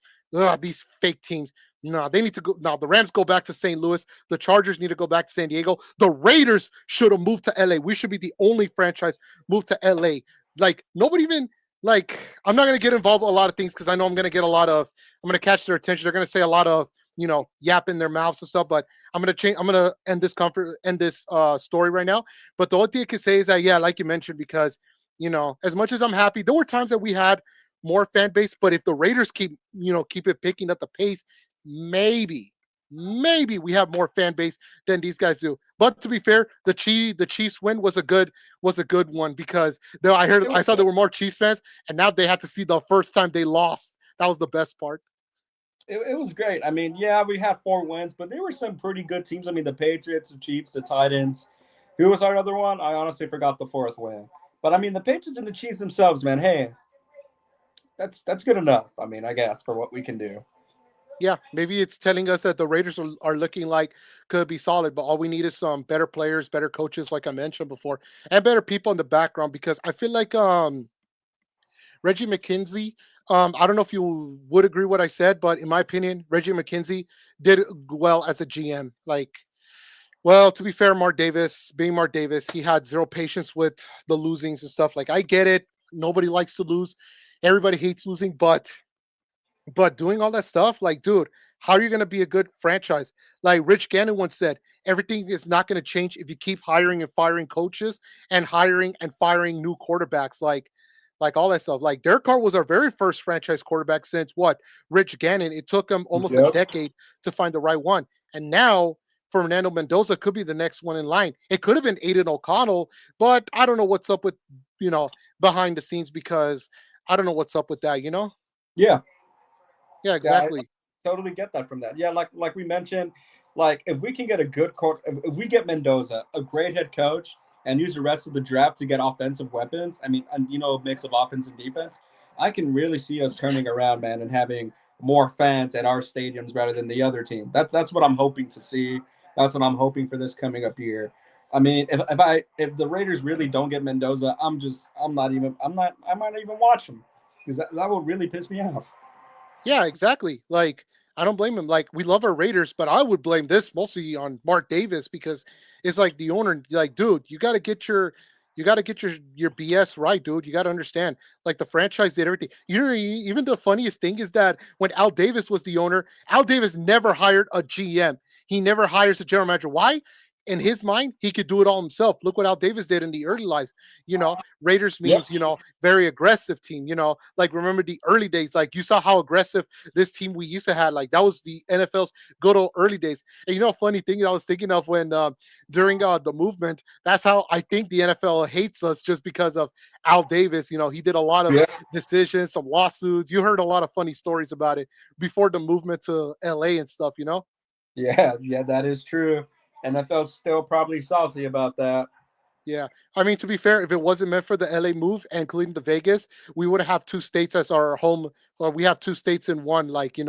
fake teams. No, they need to go. Now the Rams go back to St. Louis. The Chargers need to go back to San Diego. The Raiders should have moved to LA. We should be the only franchise moved to LA. Like nobody even like. I'm not gonna get involved with a lot of things because I know I'm gonna get a lot of. I'm gonna catch their attention. They're gonna say a lot of yap in their mouths and stuff. But I'm gonna change. I'm gonna end this story right now. But the only thing I can say is that yeah, like you mentioned, because as much as I'm happy, there were times that we had more fan base. But if the Raiders keep it picking up the pace, maybe we have more fan base than these guys do. But to be fair, the Chiefs win was a good one because I saw there were more Chiefs fans, and now they had to see the first time they lost. That was the best part. It was great. I mean, yeah, we had 4 wins, but there were some pretty good teams. I mean, the Patriots, the Chiefs, the Titans. Who was our other one? I honestly forgot the 4th win. But I mean, the Patriots and the Chiefs themselves, man. Hey, that's good enough. I mean, I guess for what we can do. Yeah, maybe it's telling us that the Raiders are looking like could be solid, but all we need is some better players, better coaches, like I mentioned before, and better people in the background. Because I feel like Reggie McKenzie. I don't know if you would agree what I said, but in my opinion, Reggie McKenzie did well as a GM. Like, well, to be fair, being Mark Davis, he had zero patience with the losings and stuff. Like, I get it. Nobody likes to lose. Everybody hates losing, but doing all that stuff, like, dude, how are you going to be a good franchise? Like Rich Gannon once said, everything is not going to change if you keep hiring and firing coaches and hiring and firing new quarterbacks. Like all that stuff. Like Derek Carr was our very first franchise quarterback since what? Rich Gannon. It took him almost a Yep. decade to find the right one. And now Fernando Mendoza could be the next one in line. It could have been Aiden O'Connell, but I don't know what's up with, behind the scenes because I don't know what's up with that. Yeah. Yeah, Yeah, I exactly. totally get that from that. Yeah, like we mentioned, like if we can get a good court, if we get Mendoza, a great head coach, and use the rest of the draft to get offensive weapons. I mean, and a mix of offense and defense. I can really see us turning around, man, and having more fans at our stadiums rather than the other team. That's what I'm hoping to see. That's what I'm hoping for this coming up year. I mean, if the Raiders really don't get Mendoza, I might not even watch them because that will really piss me off. Yeah, exactly. Like I don't blame him. Like we love our Raiders, but I would blame this mostly on Mark Davis because it's like the owner, like, dude, you got to get your BS right, dude. You got to understand, like the franchise did everything. You know, even the funniest thing is that when Al Davis was the owner, Al Davis never hired a GM. He never hires a general manager. Why? In his mind, he could do it all himself. Look what Al Davis did in the early lives. Raiders Yeah. means, very aggressive team. Like remember the early days. Like you saw how aggressive this team we used to have. Like that was the NFL's good old early days. And funny thing I was thinking of when during the movement, that's how I think the NFL hates us just because of Al Davis. He did a lot of Yeah. decisions, some lawsuits. You heard a lot of funny stories about it before the movement to LA and stuff. Yeah, that is true. NFL's still probably salty about that. Yeah. I mean, to be fair, if it wasn't meant for the LA move, including the Vegas, we would have two states as our home. Or we have two states in one. Like,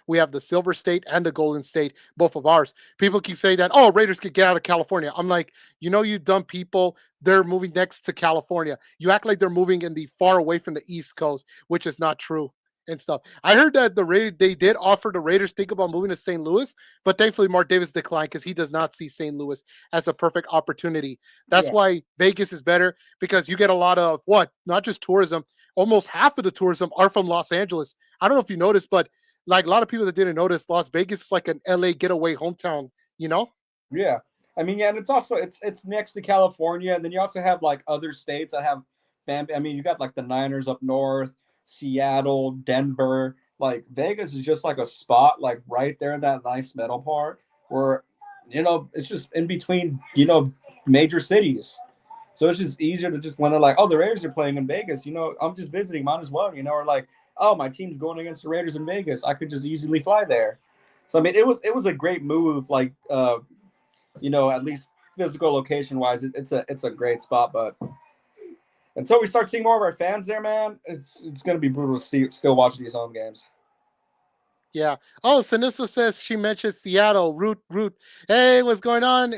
we have the Silver State and the Golden State, both of ours. People keep saying that, oh, Raiders could get out of California. I'm like, you dumb people. They're moving next to California. You act like they're moving in the far away from the East Coast, which is not true and stuff. I heard that they did offer the Raiders think about moving to St. Louis, but thankfully Mark Davis declined because he does not see St. Louis as a perfect opportunity. That's Yeah. why Vegas is better because you get a lot of not just tourism. Almost half of the tourism are from Los Angeles. I don't know if you noticed, but like a lot of people that didn't notice, Las Vegas is like an LA getaway hometown. You know? Yeah. I mean, yeah, and it's also it's next to California, and then you also have like other states that have fan. I mean, you got like the Niners up north, Seattle, Denver. Like Vegas is just like a spot, like right there in that nice middle part where it's just in between major cities. So it's just easier to just when they're like, oh, the Raiders are playing in Vegas. I'm just visiting, might as well. Or like, oh, my team's going against the Raiders in Vegas. I could just easily fly there. So I mean, it was a great move. Like at least physical location wise, it's a great spot. But until we start seeing more of our fans there, man, it's gonna be brutal to still watch these home games. Yeah. Oh, Sinissa says she mentioned Seattle. Root. Hey, what's going on?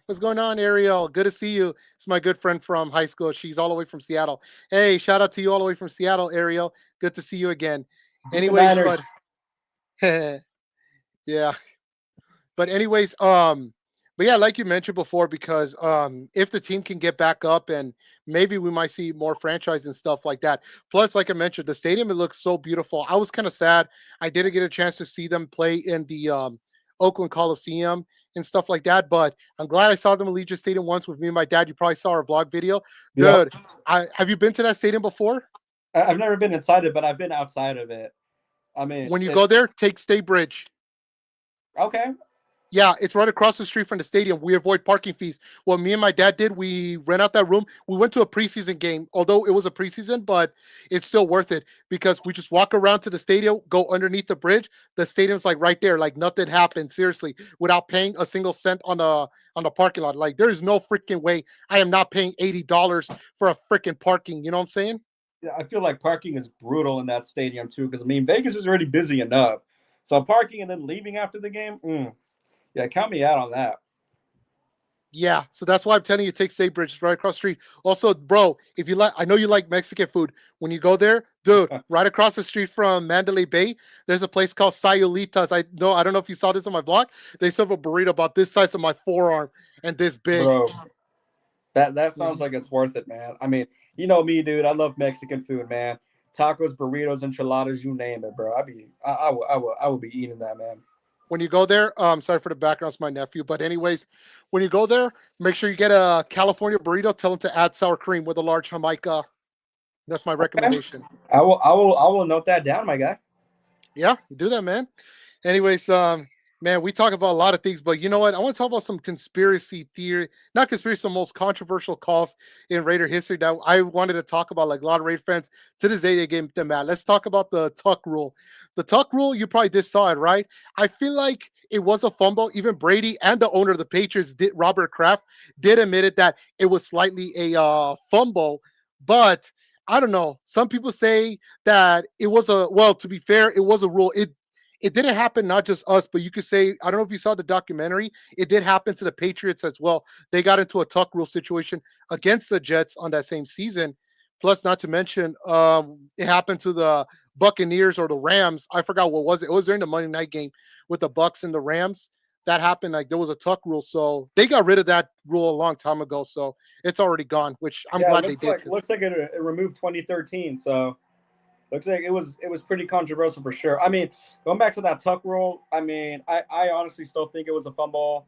What's going on, Ariel? Good to see you. It's my good friend from high school. She's all the way from Seattle. Hey, shout out to you all the way from Seattle, Ariel. Good to see you again. Beat the Anyways, Niners. but yeah. But anyways, but yeah, like you mentioned before, because if the team can get back up and maybe we might see more franchise and stuff like that. Plus, like I mentioned, the stadium, it looks so beautiful. I was kind of sad I didn't get a chance to see them play in the Oakland Coliseum and stuff like that. But I'm glad I saw them at Allegiant Stadium once with me and my dad. You probably saw our vlog video, Yep. dude. Have you been to that stadium before? I've never been inside it, but I've been outside of it. I mean, When you go there, take State Bridge. okay. Yeah, it's right across the street from the stadium. We avoid parking fees. What me and my dad did, we rent out that room. We went to a preseason game, although it was a preseason, but it's still worth it because we just walk around to the stadium, go underneath the bridge. The stadium's like right there, like nothing happened. Seriously, without paying a single cent on the parking lot. Like there is no freaking way I am not paying $80 for a freaking parking. You know what I'm saying? Yeah, I feel like parking is brutal in that stadium too, because I mean Vegas is already busy enough. So parking and then leaving after the game, yeah, count me out on that. Yeah, so that's why I'm telling you, take State Bridge. It's right across the street. Also, bro, if you like, I know you like Mexican food. When you go there, dude, right across the street from Mandalay Bay, there's a place called Sayulitas. I don't know if you saw this on my blog. They serve a burrito about this size of my forearm and this big. Bro, that sounds like it's worth it, man. I mean, you know me, dude. I love Mexican food, man. Tacos, burritos, enchiladas, you name it, bro. I would be eating that, man. When you go there, sorry for the background, it's my nephew. But anyways, when you go there, make sure you get a California burrito. Tell them to add sour cream with a large Jamaica. That's my recommendation. I will note that down, my guy. Yeah, do that, man. Anyways, man, we talk about a lot of things, but you know what? I want to talk about some conspiracy theory, not conspiracy, some most controversial calls in Raider history that I wanted to talk about. Like a lot of Raider fans to this day, they get them mad. Let's talk about the Tuck rule. The Tuck rule, you probably just saw it, right? I feel like it was a fumble. Even Brady and the owner of the Patriots, Robert Kraft, did admit it that it was slightly a fumble, but I don't know. Some people say that it was to be fair, it was a rule. It didn't happen, not just us, but you could say, I don't know if you saw the documentary, it did happen to the Patriots as well. They got into a tuck rule situation against the Jets on that same season. Plus, not to mention, it happened to the Buccaneers or the Rams. I forgot what was it. It was during the Monday night game with the Bucks and the Rams. That happened. Like there was a tuck rule, so they got rid of that rule a long time ago. So it's already gone, which I'm Yeah, glad they did. looks like it removed 2013. So looks like it was pretty controversial for sure. I mean, going back to that tuck rule, I mean, I honestly still think it was a fumble.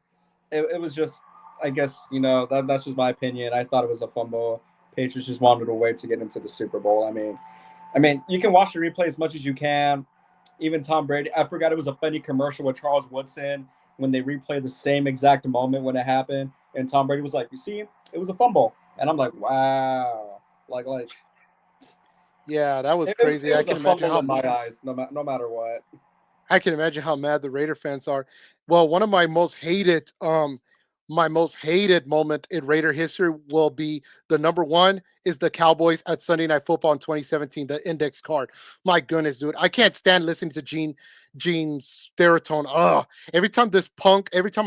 It was just, I guess, that's just my opinion. I thought it was a fumble. Patriots just wanted to wait to get into the Super Bowl. I mean, you can watch the replay as much as you can. Even Tom Brady, I forgot it was a funny commercial with Charles Woodson when they replayed the same exact moment when it happened, and Tom Brady was like, "You see, it was a fumble," and I'm like, "Wow, like." Yeah, that was It crazy. I was a can imagine fumble how in my eyes, no matter what. I can imagine how mad the Raider fans are. Well, one of my most hated moment in Raider history will be the number one is the Cowboys at Sunday Night Football in 2017, the index card. My goodness, dude. I can't stand listening to Gene Steratone. Oh, every time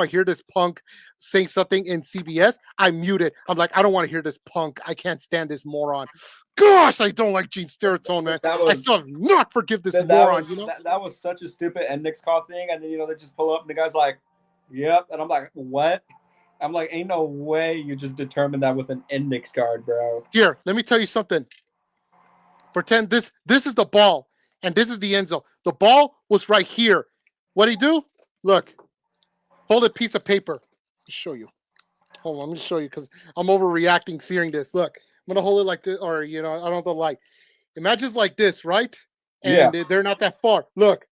I hear this punk saying something in CBS, I mute it. I'm like, I don't want to hear this punk. I can't stand this moron. Gosh, I don't like Gene Steratone, man. That I was still have not forgive this that moron, was that was such a stupid index call thing, and then they just pull up, and the guy's like, "Yep," and I'm like, "What?" I'm like, "Ain't no way you just determined that with an index card, bro." Here, let me tell you something. Pretend this is the ball and this is the end zone. The ball was right here. What he do? Look, folded piece of paper. Let me show you. Hold on, let me show you because I'm overreacting seeing this. Look, I'm gonna hold it like this, or I don't know the light. Imagine it's like this, right? Yeah, And they're not that far. Look,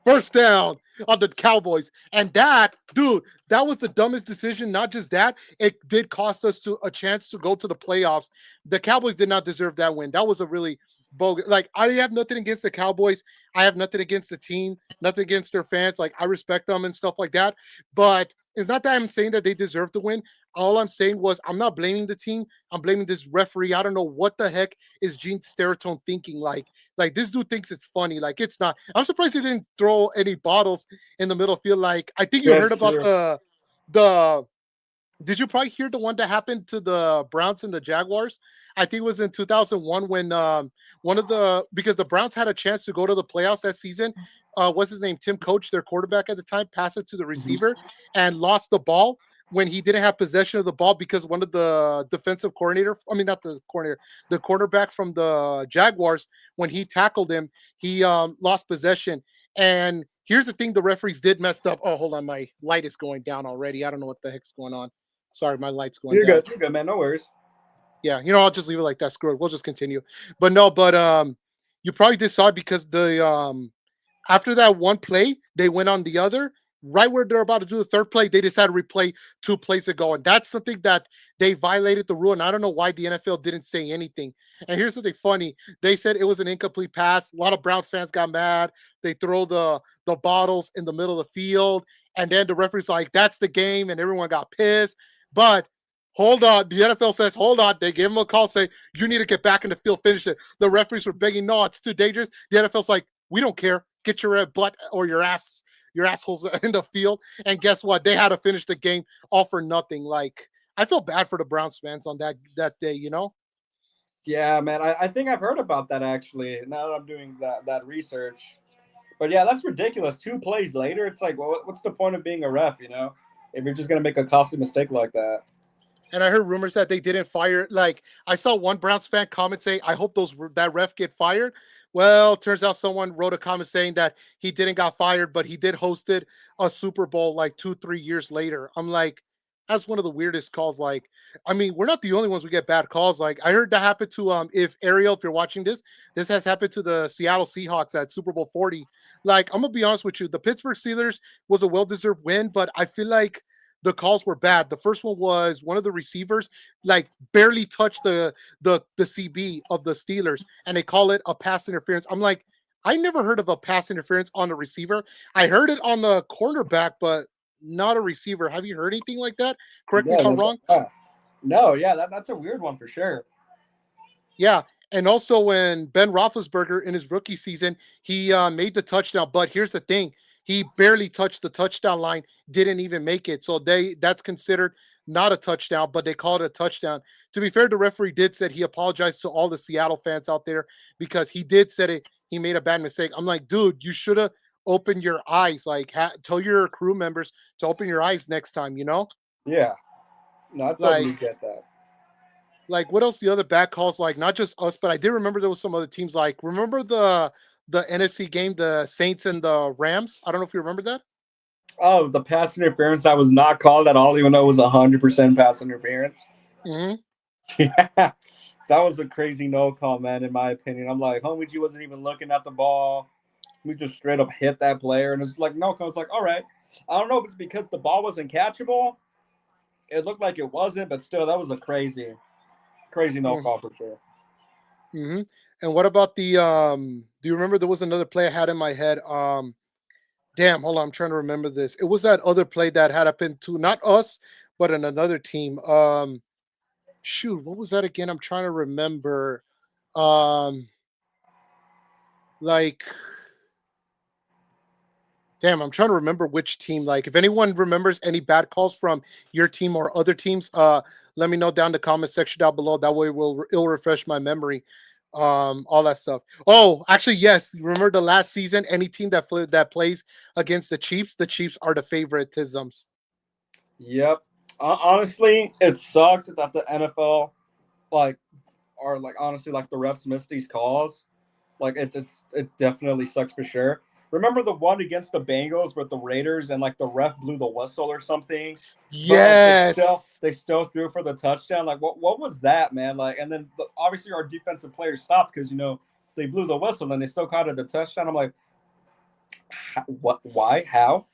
first down on the Cowboys. And that, dude, that was the dumbest decision. Not just that, it did cost us a chance to go to the playoffs. The Cowboys did not deserve that win. That was a really bogus. Like, I have nothing against the Cowboys. I have nothing against the team, nothing against their fans. Like, I respect them and stuff like that. But it's not that I'm saying that they deserve to win. All I'm saying was I'm not blaming the team. I'm blaming this referee. I don't know what the heck is Gene Steratone thinking. Like this dude thinks it's funny. Like it's not. I'm surprised he didn't throw any bottles in the middle field. Like I think you heard that's about true. the. Did you probably hear the one that happened to the Browns and the Jaguars? I think it was in 2001 when one of the because the Browns had a chance to go to the playoffs that season. What's his name? Tim Coach, their quarterback at the time, passed it to the receiver and lost the ball when he didn't have possession of the ball because one of the defensive coordinator, I mean not the coordinator, the cornerback from the Jaguars, when he tackled him, he lost possession. And here's the thing: the referees did messed up. Oh, hold on, my light is going down already. I don't know what the heck's going on. Sorry, my light's going You're down. good. You're good, man. No worries. Yeah, I'll just leave it like that. Screw it. We'll just continue. But no, you probably just saw it because the after that one play, they went on the other. Right where they're about to do the third play, they decided to replay 2 plays ago. And that's something that they violated the rule. And I don't know why the NFL didn't say anything. And here's something funny. They said it was an incomplete pass. A lot of Brown fans got mad. They throw the bottles in the middle of the field. And then the referee's like, that's the game. And everyone got pissed. But hold on. The NFL says, hold on. They gave him a call, say, you need to get back in the field, finish it. The referees were begging, no, it's too dangerous. The NFL's like, we don't care. Get your butt or your assholes in the field. And guess what? They had to finish the game all for nothing. Like, I feel bad for the Browns fans on that day, Yeah, man. I think I've heard about that actually. Now that I'm doing that research, but yeah, that's ridiculous. 2 plays later, it's like, well, what's the point of being a ref? If you're just gonna make a costly mistake like that. And I heard rumors that they didn't fire. Like I saw one Browns fan comment saying, "I hope that ref get fired." Well, turns out someone wrote a comment saying that he didn't got fired, but he did hosted a Super Bowl like 2-3 years later. I'm like, that's one of the weirdest calls. Like, I mean, we're not the only ones we get bad calls. Like, I heard that happened to if Ariel, if you're watching this has happened to the Seattle Seahawks at Super Bowl 40. Like, I'm gonna be honest with you, the Pittsburgh Steelers was a well-deserved win, but I feel like the calls were bad. The first one was one of the receivers like barely touched the CB of the Steelers, and they call it a pass interference. I'm like, I never heard of a pass interference on the receiver. I heard it on the cornerback, but not a receiver. Have you heard anything like that? Correct me Yeah, if I'm wrong. no, yeah, that's a weird one for sure. Yeah. And also when Ben Roethlisberger in his rookie season, he made the touchdown. But here's the thing. He barely touched the touchdown line, didn't even make it. So that's considered not a touchdown, but they called it a touchdown. To be fair, the referee did said he apologized to all the Seattle fans out there because he did said it. He made a bad mistake. I'm like, dude, you should have opened your eyes. Like, tell your crew members to open your eyes next time. You know, Yeah. No, I like, totally get that. what else? The other bad calls, like not just us, but I did remember there was some other teams. Like, remember the NFC game, the Saints and the Rams. I don't know if you remember that. Oh, the pass interference that was not called at all, even though it was 100% pass interference. Hmm. Yeah, that was a crazy no call, man. In my opinion, I'm like, homie G wasn't even looking at the ball. We just straight up hit that player, and it's like no call. It's like, all right, I don't know if it's because the ball wasn't catchable. It looked like it wasn't, but still, that was a crazy no call for sure. Hmm. And what about the do you remember there was another play I had in my head? Damn, hold on, I'm trying to remember this. It was that other play that had happened to not us, but in another team. Shoot, what was that again? I'm trying to remember. Um, like, damn, I'm trying to remember which team. Like, if anyone remembers any bad calls from your team or other teams, let me know down in the comment section down below. That way, it'll refresh my memory. All that stuff. Oh, actually, yes. You remember the last season? Any team that plays against the Chiefs are the favoritisms. Yep. Honestly, it sucked that the NFL like are like honestly like the refs missed these calls. Like it definitely sucks for sure. Remember the one against the Bengals with the Raiders and like the ref blew the whistle or something, but like Yes. they still threw for the touchdown. Like what was that, man? Like and then obviously our defensive players stopped because they blew the whistle and they still caught it a touchdown. I'm like, what? Why? How?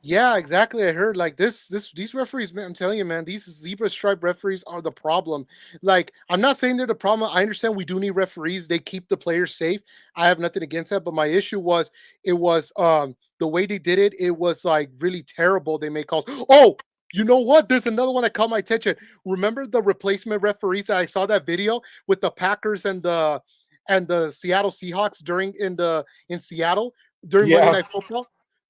Yeah, exactly. I heard like these referees, man. I'm telling you, man, these zebra stripe referees are the problem. Like, I'm not saying they're the problem. I understand we do need referees. They keep the players safe. I have nothing against that. But my issue was it was the way they did it, it was like really terrible. They made calls. Oh, you know what? There's another one that caught my attention. Remember the replacement referees that I saw that video with the Packers and the Seattle Seahawks during in Seattle during Monday Yeah, Night Football?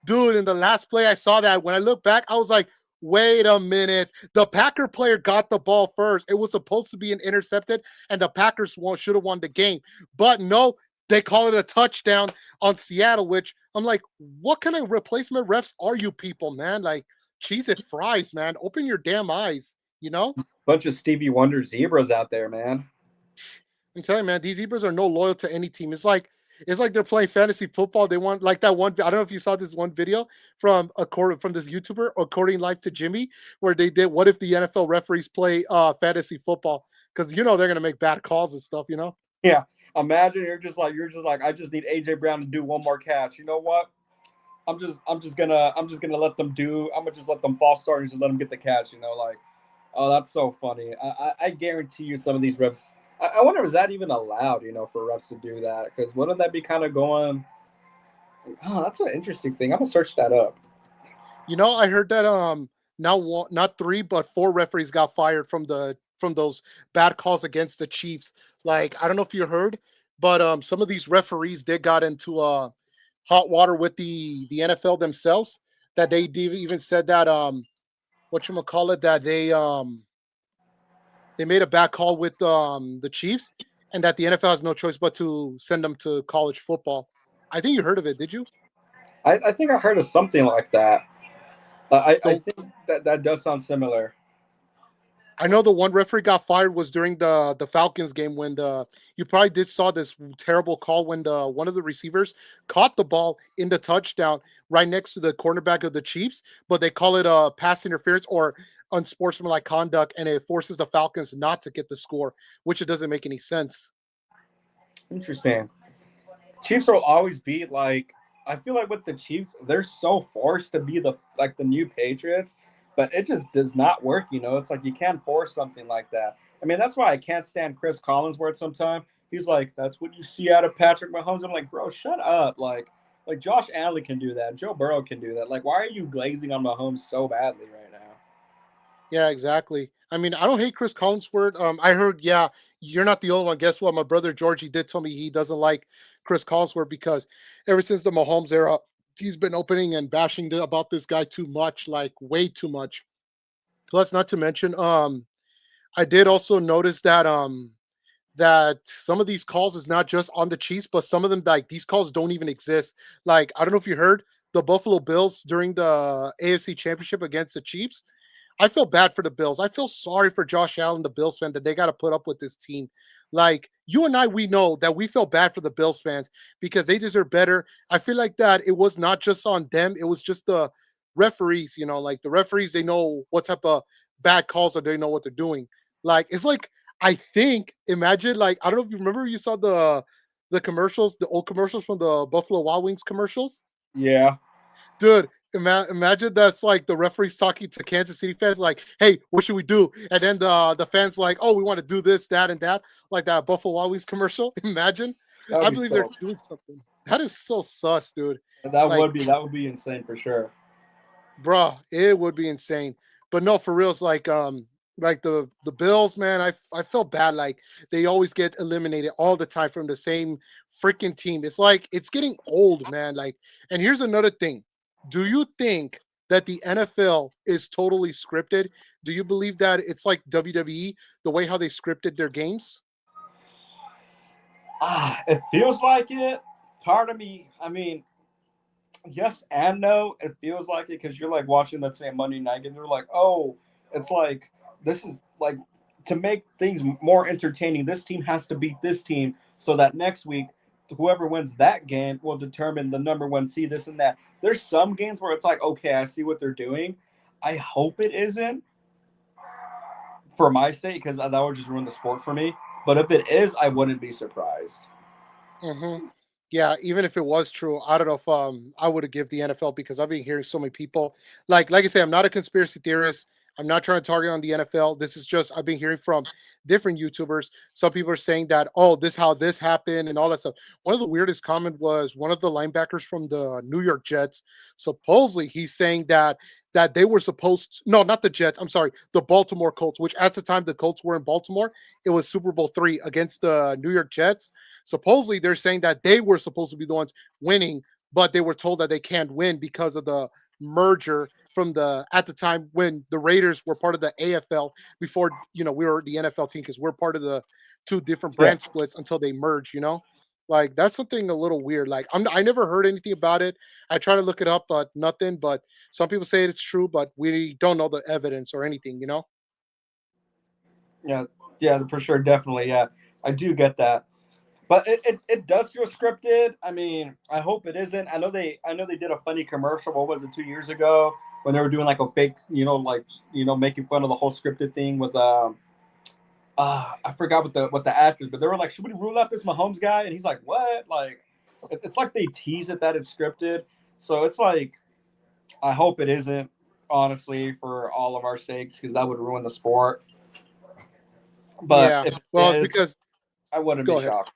Dude, in the last play, I saw that. When I look back, I was like, wait a minute. The Packer player got the ball first. It was supposed to be an intercepted, and the Packers should have won the game. But no, they call it a touchdown on Seattle, which I'm like, what kind of replacement refs are you people, man? Like, cheese it fries, man. Open your damn eyes, you know? bunch of Stevie Wonder zebras out there, man. I'm telling you, man, these zebras are no loyal to any team. It's like they're playing fantasy football. They want like that one. I don't know if you saw this one video from this YouTuber according life to Jimmy, where they did what if the NFL referees play fantasy football because they're gonna make bad calls and stuff. Yeah. Imagine you're just like I just need AJ Brown to do one more catch. You know what? I'm just gonna let them do. I'm gonna just let them false start and just let them get the catch. Like, oh, that's so funny. I guarantee you some of these refs. I wonder is that even allowed? For refs to do that because wouldn't that be kind of going? Oh, that's an interesting thing. I'm gonna search that up. I heard that now not three but four referees got fired from those bad calls against the Chiefs. Like, I don't know if you heard, but some of these referees did got into hot water with the NFL themselves. That they even said that what you call it, that they made a bad call with the Chiefs, and that the NFL has no choice but to send them to college football. I think you heard of it, did you? I think I heard of something like that. I The think that does sound similar. I know the one referee got fired was during the Falcons game when you probably did saw this terrible call when the one of the receivers caught the ball in the touchdown right next to the cornerback of the Chiefs, but they call it a pass interference or unsportsmanlike conduct, and it forces the Falcons not to get the score, which it doesn't make any sense. Interesting. Chiefs will always be like I feel like with the Chiefs, they're so forced to be the new Patriots, but it just does not work. It's like you can't force something like that. I mean, that's why I can't stand Chris Collinsworth sometimes. He's like, that's what you see out of Patrick Mahomes. I'm like, bro, shut up. Like Josh Allen can do that. Joe Burrow can do that. Like, why are you glazing on Mahomes so badly right now? Yeah, exactly. I mean, I don't hate Chris Collinsworth. I heard, yeah, you're not the only one. Guess what? My brother Georgie did tell me he doesn't like Chris Collinsworth because ever since the Mahomes era, he's been opening and bashing about this guy too much, like way too much. Plus, not to mention, I did also notice that that some of these calls is not just on the Chiefs, but some of them like these calls don't even exist. Like I don't know if you heard the Buffalo Bills during the AFC Championship against the Chiefs. I feel bad for the Bills. I feel sorry for Josh Allen, the Bills fan, that they got to put up with this team. Like you and I, we know that we feel bad for the Bills fans because they deserve better. I feel like that it was not just on them; it was just the referees. You know, like the referees, they know what type of bad calls or they know what they're doing. Like it's like I think imagine like I don't know if you remember you saw the commercials, the old commercials from the Buffalo Wild Wings commercials. Yeah, Dude, imagine that's like the referees talking to Kansas City fans, like, "Hey, what should we do?" And then the fans like, "Oh, we want to do this, that, and that," like that Buffalo Wild Wings commercial. Imagine, that would I be believe they're so. doing something. That is so sus, dude. Like, That would be insane for sure. bruh, it would be insane. But no, for reals, like the Bills, man, I felt bad. Like they always get eliminated all the time from the same freaking team. It's like it's getting old, man. Like, and here's another thing. Do you think that the NFL is totally scripted? Do you believe that it's like WWE, the way how they scripted their games? It feels like it. Part of me, I mean, yes and no. It feels like it because you're like watching, let's say, Monday night, and you're like, oh, it's like this is like to make things more entertaining. This team has to beat this team so that next week, whoever wins that game will determine the number one seed. This and that. There's some games where it's like, okay, I see what they're doing. I hope it isn't for my sake because that would just ruin the sport for me. But if it is, I wouldn't be surprised. Hmm. Yeah, even if it was true, I don't know if I would have give the NFL because I've been hearing so many people like I say, I'm not a conspiracy theorist. I'm not trying to target on the NFL. This is just I've been hearing from different YouTubers. Some people are saying that oh, this how this happened and all that stuff. One of the weirdest comment was one of the linebackers from the New York Jets. Supposedly he's saying that they were no, not the Jets. I'm sorry, the Baltimore Colts, which at the time the Colts were in Baltimore, it was Super Bowl 3 against the New York Jets. Supposedly, they're saying that they were supposed to be the ones winning, but they were told that they can't win because of the merger from the at the time when the Raiders were part of the AFL before we were the NFL team because we're part of the two different Yeah. brand splits until they merge. Like that's something a little weird. Like I never heard anything about it. I try to look it up, but nothing. But some people say it's true, but we don't know the evidence or anything. Yeah, yeah, for sure, definitely. Yeah, I do get that. But it does feel scripted. I mean, I hope it isn't. I know they did a funny commercial. What was it 2 years ago when they were doing like a fake, like making fun of the whole scripted thing with I forgot what the actors, but they were like, should we rule out this Mahomes guy? And he's like, what? Like, it's like they tease it that it's scripted. So it's like I hope it isn't. Honestly, for all of our sakes, because that would ruin the sport. But Yeah. if it Well, it's is, because I wouldn't be go ahead. shocked.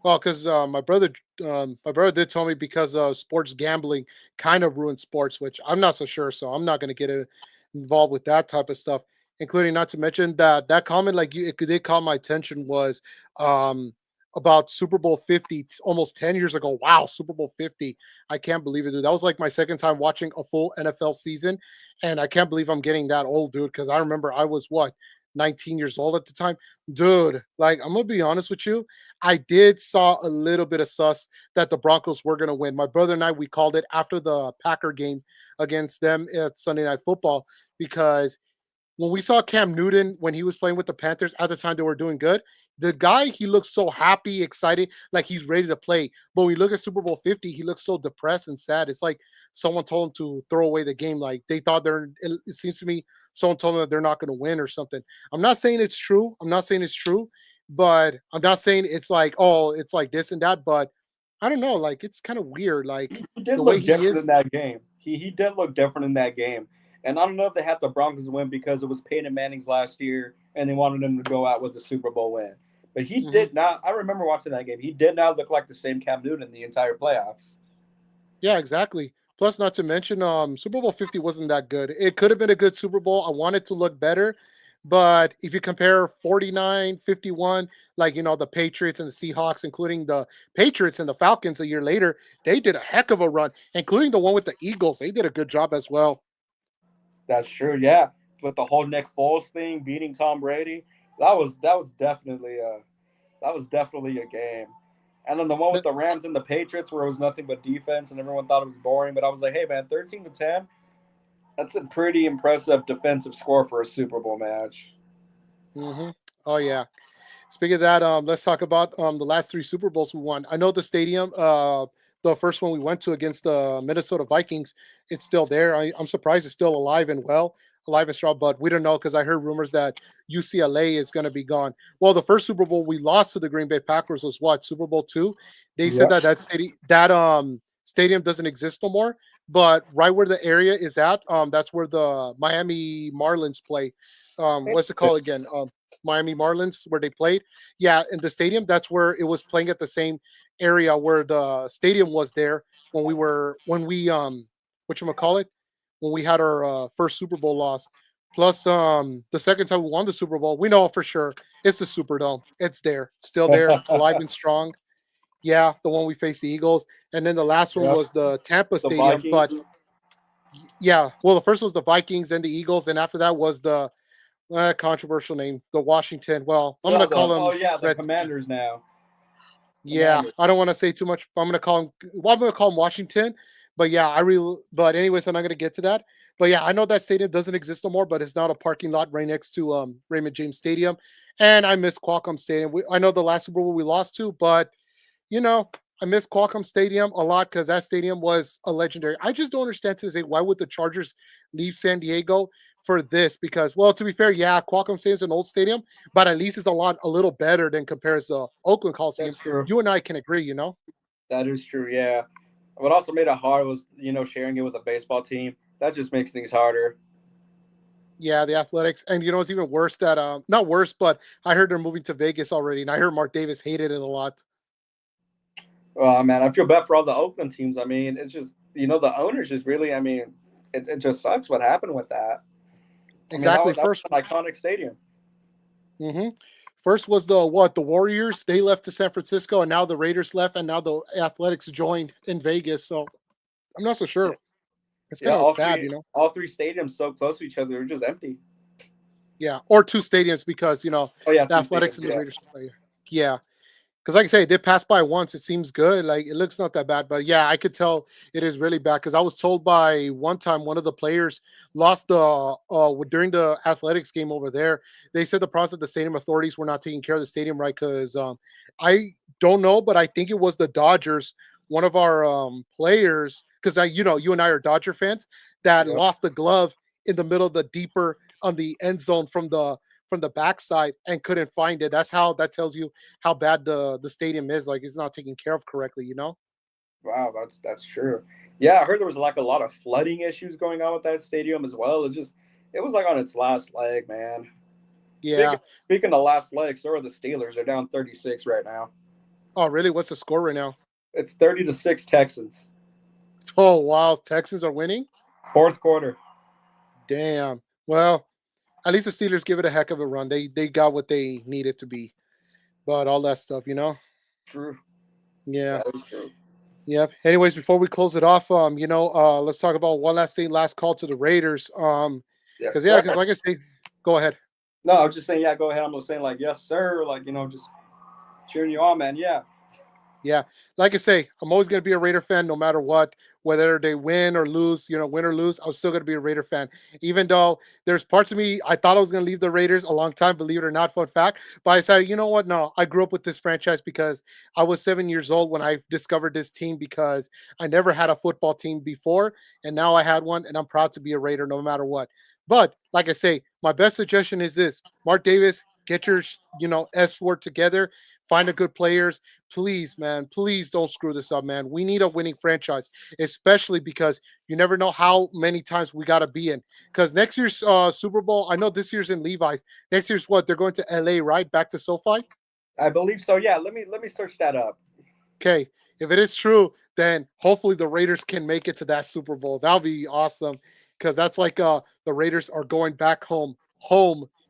Well, because my brother did tell me because sports gambling kind of ruins sports, which I'm not so sure. So I'm not going to get involved with that type of stuff. Including, not to mention that comment, like it did call my attention was um, about Super Bowl 50, almost 10 years ago. Wow, Super Bowl 50! I can't believe it, dude. That was like my second time watching a full NFL season, and I can't believe I'm getting that old, dude. Because I remember I was what 19 years old at the time, dude. Like I'm gonna be honest with you. I did saw a little bit of sus that the Broncos were going to win. My brother and I, we called it after the Packer game against them at Sunday Night Football because when we saw Cam Newton when he was playing with the Panthers at the time they were doing good, the guy he looks so happy, excited, like he's ready to play. But when we look at Super Bowl 50, he looks so depressed and sad. It's like someone told him to throw away the game. Like they thought it seems to me someone told them that they're not going to win or something. I'm not saying it's true. I'm not saying it's true, but I'm not saying it's like, oh, it's like this and that. But I don't know. Like it's kind of weird. Like He did the way look he different in is. that game. He did look different in that game. And I don't know if they had the Broncos win because it was Peyton Manning's last year and they wanted him to go out with a Super Bowl win. But he Mhm. did not. I remember watching that game. He did not look like the same Cam Newton the entire playoffs. Yeah, exactly. Plus, not to mention, Super Bowl 50 wasn't that good. It could have been a good Super Bowl. I wanted to look better. But if you compare 49, 51, like, the Patriots and the Seahawks, including the Patriots and the Falcons a year later, they did a heck of a run, including the one with the Eagles. They did a good job as well. That's true. Yeah. with the whole Nick Foles thing, beating Tom Brady. That was definitely a game. And then the one with But the Rams and the Patriots, where it was nothing but defense, and everyone thought it was boring. But I was like, hey man, 13-10. That's a pretty impressive defensive score for a Super Bowl match. hmm oh yeah. Speaking of that, let's talk about the last three Super Bowls we won. I know the stadium, the first one we went to against the Minnesota Vikings, it's still there. I'm surprised it's still alive and well, alive and strong. But we don't know because I heard rumors that UCLA is going to be gone. Well, the first Super Bowl we lost to the Green Bay Packers was what, Super Bowl two. They said Yep. that stadium doesn't exist no more. But right where the area is at, that's where the Miami Marlins play. What's it called again? Miami Marlins where they played. Yeah, in the stadium, that's where it was playing at the same area where the stadium was there when we what you call it when we had our first Super Bowl loss. Plus the second time we won the Super Bowl, we know for sure it's the Superdome. It's there, still there, alive and strong. Yeah, the one we faced the Eagles, and then the last one Yep. was the Tampa The Stadium. Vikings. But yeah, well, the first was the Vikings, then the Eagles, and after that was the controversial name, the Washington. Well, I'm No, gonna the call them oh yeah, the Red. Commanders now. Yeah, Commanders. I don't want to say too much. I'm gonna call him. Well, I'm gonna call him Washington. But yeah, I really. But anyways, I'm not gonna get to that. But yeah, I know that stadium doesn't exist no more. But it's not a parking lot right next to Raymond James Stadium, and I miss Qualcomm Stadium. I know the last Super Bowl we lost to, but you know, I miss Qualcomm Stadium a lot because that stadium was a legendary. I just don't understand to say why would the Chargers leave San Diego for this? Because, well, to be fair, yeah, Qualcomm Stadium is an old stadium, but at least it's a little better than compares to Oakland Coliseum. That's true. You and I can agree, you know. That is true. Yeah. What also made it hard was sharing it with a baseball team. That just makes things harder. Yeah, the Athletics, and you know it's even worse that not worse, but I heard they're moving to Vegas already, and I heard Mark Davis hated it a lot. Oh man, I feel bad for all the Oakland teams. I mean, it's just the owners just really. I mean, it just sucks what happened with that. I mean, that Exactly. was that First, was an iconic stadium. hmm First was the Warriors. They left to San Francisco, and now the Raiders left, and now the Athletics joined in Vegas. So I'm not so Yeah, sure. It's yeah. kind of All sad, three, you know. all three stadiums so close to each other, they're just empty. Yeah, or two stadiums because Oh yeah, the two Athletics stadiums. and the Yeah, Raiders play. Yeah, because like I say, it did pass by once. It seems good. Like it looks not that bad, but yeah, I could tell it is really bad. Because I was told by one time one of the players lost the during the athletics game over there. They said the process the stadium authorities were not taking care of the stadium right. Because I don't know, but I think it was the Dodgers. One of our players, because you and I are Dodger fans, that yep. lost the glove in the middle of the deeper on the end zone from the backside and couldn't find it. That's how that tells you how bad the stadium is. Like it's not taken care of correctly, you know? Wow, that's true. Yeah, I heard there was like a lot of flooding issues going on with that stadium as well. It was like on its last leg, man. Yeah. Speaking of last leg, so are the Steelers. They're down 36 right now. Oh, really? What's the score right now? It's 30-6 Texans. Oh, wow. Texans are winning? Fourth quarter. Damn. Well, at least the Steelers give it a heck of a run. They got what they needed to be. But all that stuff, you know? True. Yeah. That is true. Yep. Anyways, before we close it off, let's talk about one last thing, last call to the Raiders. Yes, Because yeah, sir. because like I say, go ahead. No, I was just saying, yeah, go ahead. I'm just saying, like, yes, sir. Like, just cheering you on, man. Yeah. Yeah, like I say, I'm always gonna be a Raider fan no matter what, whether they win or lose. Win or lose, I'm still gonna be a Raider fan. Even though there's parts of me I thought I was gonna leave the Raiders a long time, believe it or not, fun fact. But I said, you know what? No, I grew up with this franchise because I was 7 years old when I discovered this team because I never had a football team before, and now I had one, and I'm proud to be a Raider no matter what. But like I say, my best suggestion is this: Mark Davis, get your S word together, find a good players. Please, man, please don't screw this up, man. We need a winning franchise, especially because you never know how many times we got to be in. Because next year's Super Bowl, I know this year's in Levi's. Next year's what? They're going to LA, right? Back to SoFi? I believe so. Yeah. Let me search that up. Okay. If it is true, then hopefully the Raiders can make it to that Super Bowl. That'll be awesome. Because that's like the Raiders are going back home,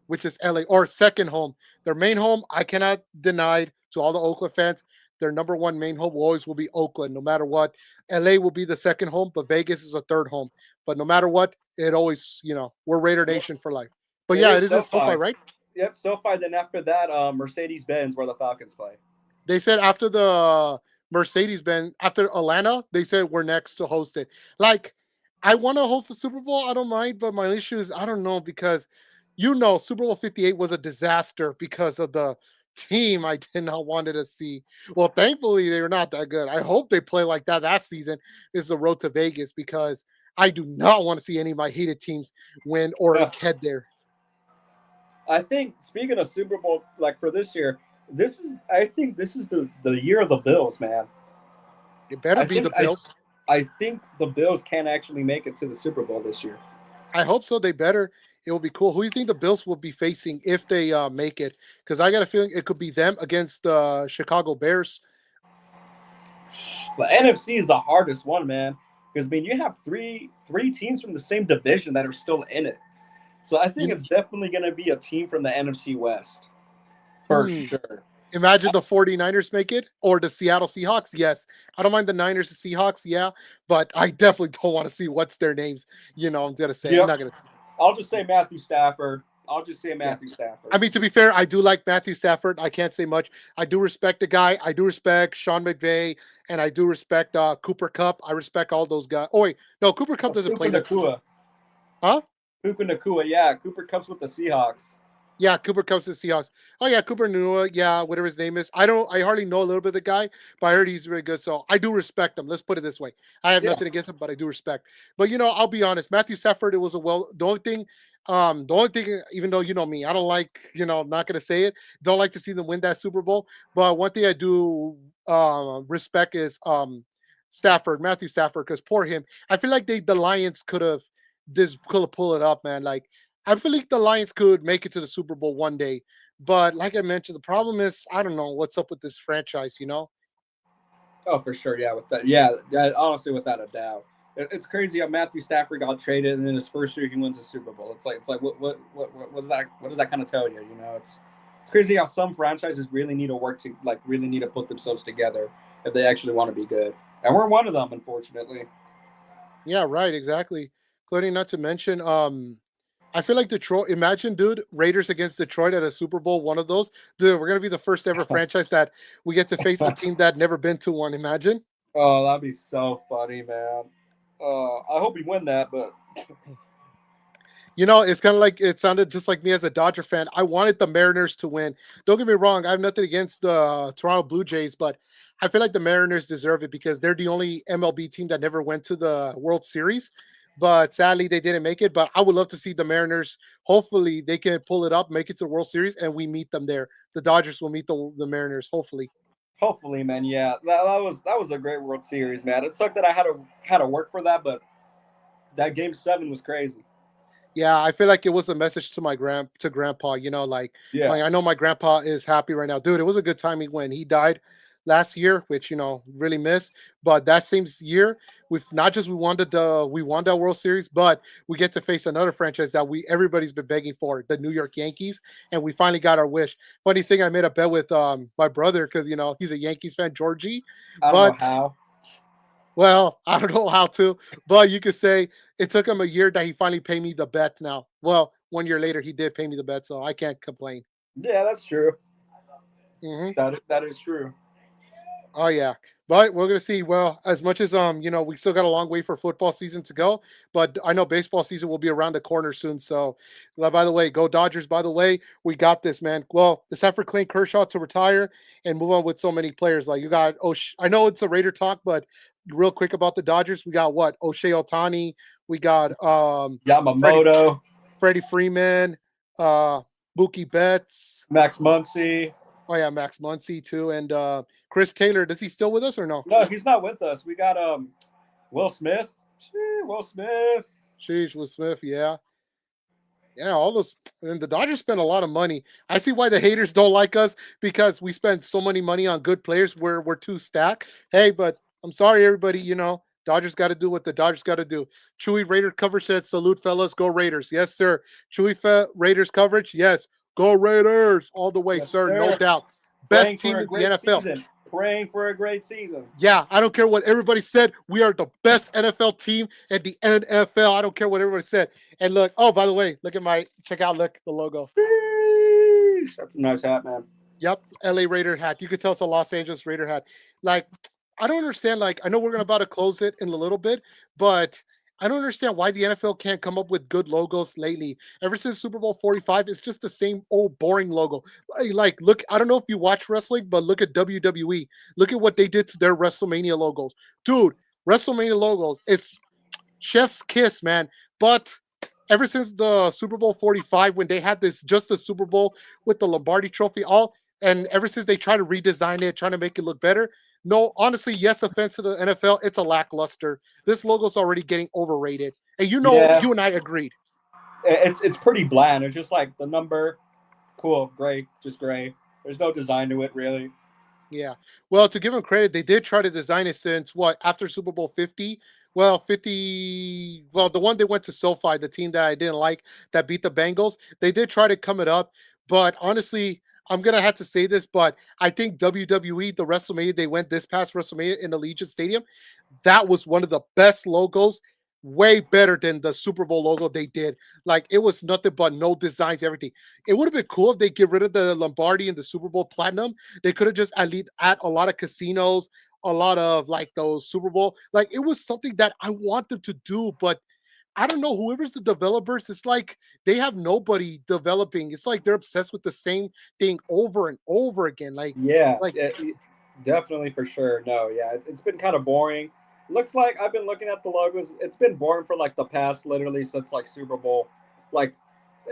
which is LA, or second home. Their main home, I cannot deny to all the Oakland fans. Their number one main home always will be Oakland, no matter what. LA will be the second home, but Vegas is a third home. But no matter what, it always, we're Raider Yep. Nation for life. But It yeah, is it is a SoFi, SoFi. right? Yep, SoFi. Then after that, Mercedes Benz, where the Falcons play. They said after the Mercedes Benz, after Atlanta, they said we're next to host it. Like, I want to host the Super Bowl. I don't mind, but my issue is I don't know because Super Bowl 58 was a disaster because of the team I did not wanted to see. Well, thankfully they were not that good. I hope they play like that season is the road to Vegas because I do not want to see any of my hated teams win or Yeah. head there. I think speaking of Super Bowl, like for this year, I think this is the year of the Bills, man. It better I be the think I Bills. I think the Bills can actually make it to the Super Bowl this year. I hope so. They better. It will be cool. Who do you think the Bills will be facing if they make it? Because I got a feeling it could be them against the Chicago Bears. The NFC is the hardest one, man. Because I mean, you have three teams from the same division that are still in it. So I think You, it's definitely going to be a team from the NFC West for sure. Imagine the 49ers make it or the Seattle Seahawks. Yes. I don't mind the Niners and Seahawks. Yeah. But I definitely don't want to see what's their names. I'm going to say. I'm Yep. not going to. I'll just say Matthew Stafford. I'll just say Matthew Stafford. I mean, to be fair, I do like Matthew Stafford. I can't say much. I do respect the guy. I do respect Sean McVay, and I do respect Cooper Kupp. I respect all those guys. Oh wait, no, Cooper Kupp doesn't play that. Nakua. Huh? Puka Nakua, yeah. Cooper Kupp's with the Seahawks. Yeah, Cooper Kupp's the Seahawks. Oh yeah, Cooper Nua. Yeah, whatever his name is. I hardly know a little bit of the guy, but I heard he's very good. So I do respect him. Let's put it this way. I have nothing against him, but I do respect. But I'll be honest. Matthew Stafford. It was the only thing. Even though you know me, I don't like. I'm not gonna say it. Don't like to see them win that Super Bowl. But one thing I do respect is Matthew Stafford, because poor him. I feel like the Lions could have pulled it up, man. Like I feel like the Lions could make it to the Super Bowl one day, but like I mentioned, the problem is I don't know what's up with this franchise. Oh, for sure, yeah. With that, honestly, without a doubt, it's crazy how Matthew Stafford got traded, and then his first year he wins a Super Bowl. It's like what does that kind of tell you? It's crazy how some franchises really need to put themselves together if they actually want to be good, and we're one of them, unfortunately. Yeah, right, exactly. Including not to mention, I feel like Detroit. Imagine, dude, Raiders against Detroit at a Super Bowl. One of those, dude. We're gonna be the first ever franchise that we get to face a team that never been to one. Imagine. Oh, that'd be so funny, man. I hope we win that, but It's kind of like it sounded just like me as a Dodger fan. I wanted the Mariners to win. Don't get me wrong. I have nothing against the Toronto Blue Jays, but I feel like the Mariners deserve it because they're the only MLB team that never went to the World Series. But sadly, they didn't make it. But I would love to see the Mariners. Hopefully, they can pull it up, make it to the World Series, and we meet them there. The Dodgers will meet the Mariners. Hopefully. hopefully, man. Yeah, that was a great World Series, man. It sucked that I had to work for that, but that Game 7 was crazy. Yeah, I feel like it was a message to my grandpa. Like I know my grandpa is happy right now, dude. It was a good timing when he died last year, which really missed. But that same year, we've not just we won that World Series, but we get to face another franchise that everybody's been begging for, the New York Yankees, and we finally got our wish. Funny thing, I made a bet with my brother because he's a Yankees fan, Georgie. I don't know how. Well, I don't know how to, but you could say it took him a year that he finally paid me the bet now. Well, 1 year later, he did pay me the bet, so I can't complain. Yeah, that's true. Mm-hmm. That is true. Oh, yeah. But we're going to see. Well, as much as, we still got a long way for football season to go, but I know baseball season will be around the corner soon. So, by the way, go Dodgers. By the way, we got this, man. Well, it's time for Clayton Kershaw to retire and move on with so many players. Like you got, I know it's a Raider talk, but real quick about the Dodgers, we got what? O'Shea Ohtani. We got Yamamoto, Freddie Freeman, Mookie Betts, Max Muncy. Oh yeah, Max Muncy too, and Chris Taylor. Does he still with us or no? No, he's not with us. We got Will Smith. Will Smith. Sheesh, Will Smith. Yeah, all those. And the Dodgers spend a lot of money. I see why the haters don't like us because we spend so many money on good players. We're too stacked. Hey, but I'm sorry, everybody. Dodgers got to do what the Dodgers got to do. Chewy Raider coverage said, "Salute, fellas, go Raiders." Yes, sir. Chewy Raiders coverage. Yes, go Raiders all the way, Yes, sir. sir. No doubt. Best team in the NFL. Season. praying for a great season. Yeah, I don't care what everybody said. We are the best NFL team at the NFL. I don't care what everybody said. And look, oh, by the way, look at check out, look, the logo. Sheesh, that's a nice hat, man. Yep, LA Raider hat. You could tell it's a Los Angeles Raider hat. Like, I don't understand. Like, I know we're about to close it in a little bit, but I don't understand why the NFL can't come up with good logos lately. Ever since Super Bowl 45, it's just the same old boring logo. Like, look, I don't know if you watch wrestling, but look at WWE. Look at what they did to their WrestleMania logos. Dude, WrestleMania logos, it's chef's kiss, man. But ever since the Super Bowl 45, when they had this just the Super Bowl with the Lombardi trophy, and ever since they try to redesign it, trying to make it look better, no, honestly, yes, offense to the NFL, it's a lackluster. This logo's already getting overrated. And you know, Yeah. you and I agreed. It's pretty bland. It's just like the number, cool, gray, just gray. There's no design to it, really. Yeah. Well, to give them credit, they did try to design it since after Super Bowl 50. Well, 50, well, the one they went to SoFi, the team that I didn't like that beat the Bengals, they did try to come it up. But honestly, I'm going to have to say this, but I think WWE, the WrestleMania, they went this past WrestleMania in Allegiant Stadium. That was one of the best logos, way better than the Super Bowl logo they did. Like, it was nothing but no designs, everything. It would have been cool if they get rid of the Lombardi and the Super Bowl Platinum. They could have just at least add a lot of casinos, a lot of like those Super Bowl. Like, it was something that I want them to do, but I don't know. Whoever's the developers, it's like they have nobody developing. It's like they're obsessed with the same thing over and over again. Yeah, like definitely for sure. No, yeah, it's been kind of boring. Looks like I've been looking at the logos. It's been boring for like the past, literally since like Super Bowl, like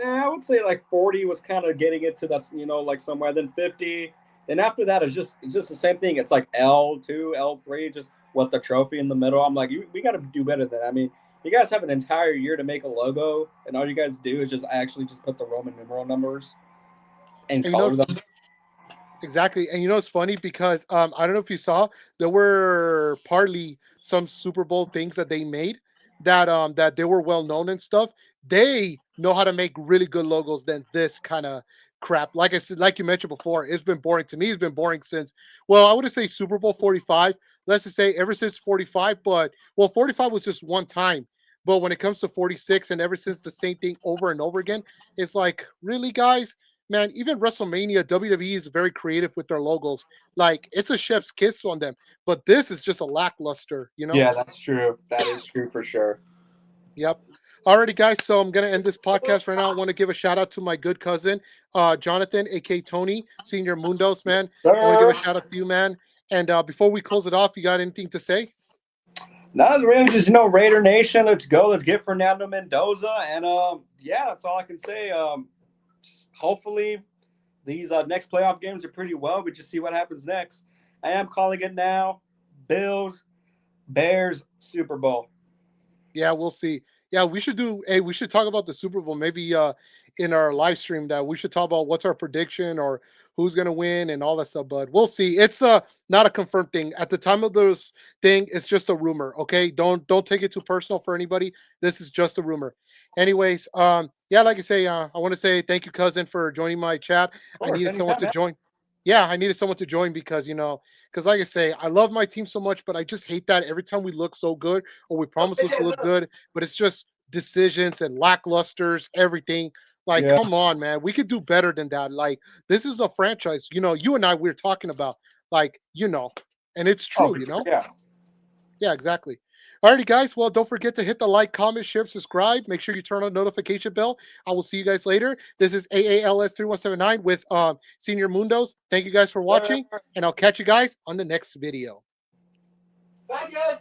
I would say like 40 was kind of getting it to that, like somewhere. Then 50, then after that it's just the same thing. It's like L2, L3, just with the trophy in the middle. I'm like, we got to do better than that. I mean, you guys have an entire year to make a logo, and all you guys do is just actually just put the Roman numeral numbers and color them. Exactly. And it's funny because I don't know if you saw, there were partly some Super Bowl things that they made that they were well known and stuff. They know how to make really good logos than this kind of crap. Like I said, like you mentioned before, it's been boring to me. It's been boring since, well, I wouldn't say Super Bowl 45. Let's just say ever since 45, but 45 was just one time. But when it comes to 46 and ever since the same thing over and over again, it's like, really, guys? Man, even WrestleMania, WWE is very creative with their logos. Like, it's a chef's kiss on them, but this is just a lackluster, Yeah, that's true. That is true for sure. Yep. Alrighty, guys. So I'm gonna end this podcast right now. I want to give a shout out to my good cousin, Jonathan, aka Tony, Senormundozz, man. Sir. I want to give a shout out to you, man. And before we close it off, you got anything to say? Not really, just Raider Nation. Let's go. Let's get Fernando Mendoza, and yeah, that's all I can say. Hopefully, these next playoff games are pretty well. We just see what happens next. I am calling it now. Bills, Bears, Super Bowl. Yeah, we'll see. Yeah, we should do. Hey, we should talk about the Super Bowl maybe in our live stream. That we should talk about what's our prediction or who's gonna win and all that stuff. But we'll see. It's not a confirmed thing at the time of this thing. It's just a rumor. Okay, don't take it too personal for anybody. This is just a rumor. Anyways, yeah, like I say, I want to say thank you, cousin, for joining my chat. Course, I needed someone to man. join. Yeah, I needed someone to join because because like I say, I love my team so much, but I just hate that every time we look so good or we promise us to look good, but it's just decisions and lacklusters, everything. Like, Yeah. come on, man, we could do better than that. Like, this is a franchise. You and I we're talking about, like, and it's true. Yeah. Yeah, exactly. Alrighty, guys. Well, don't forget to hit the like, comment, share, subscribe. Make sure you turn on the notification bell. I will see you guys later. This is AALS3179 with Senormundozz. Thank you guys for watching, and I'll catch you guys on the next video. Bye, guys.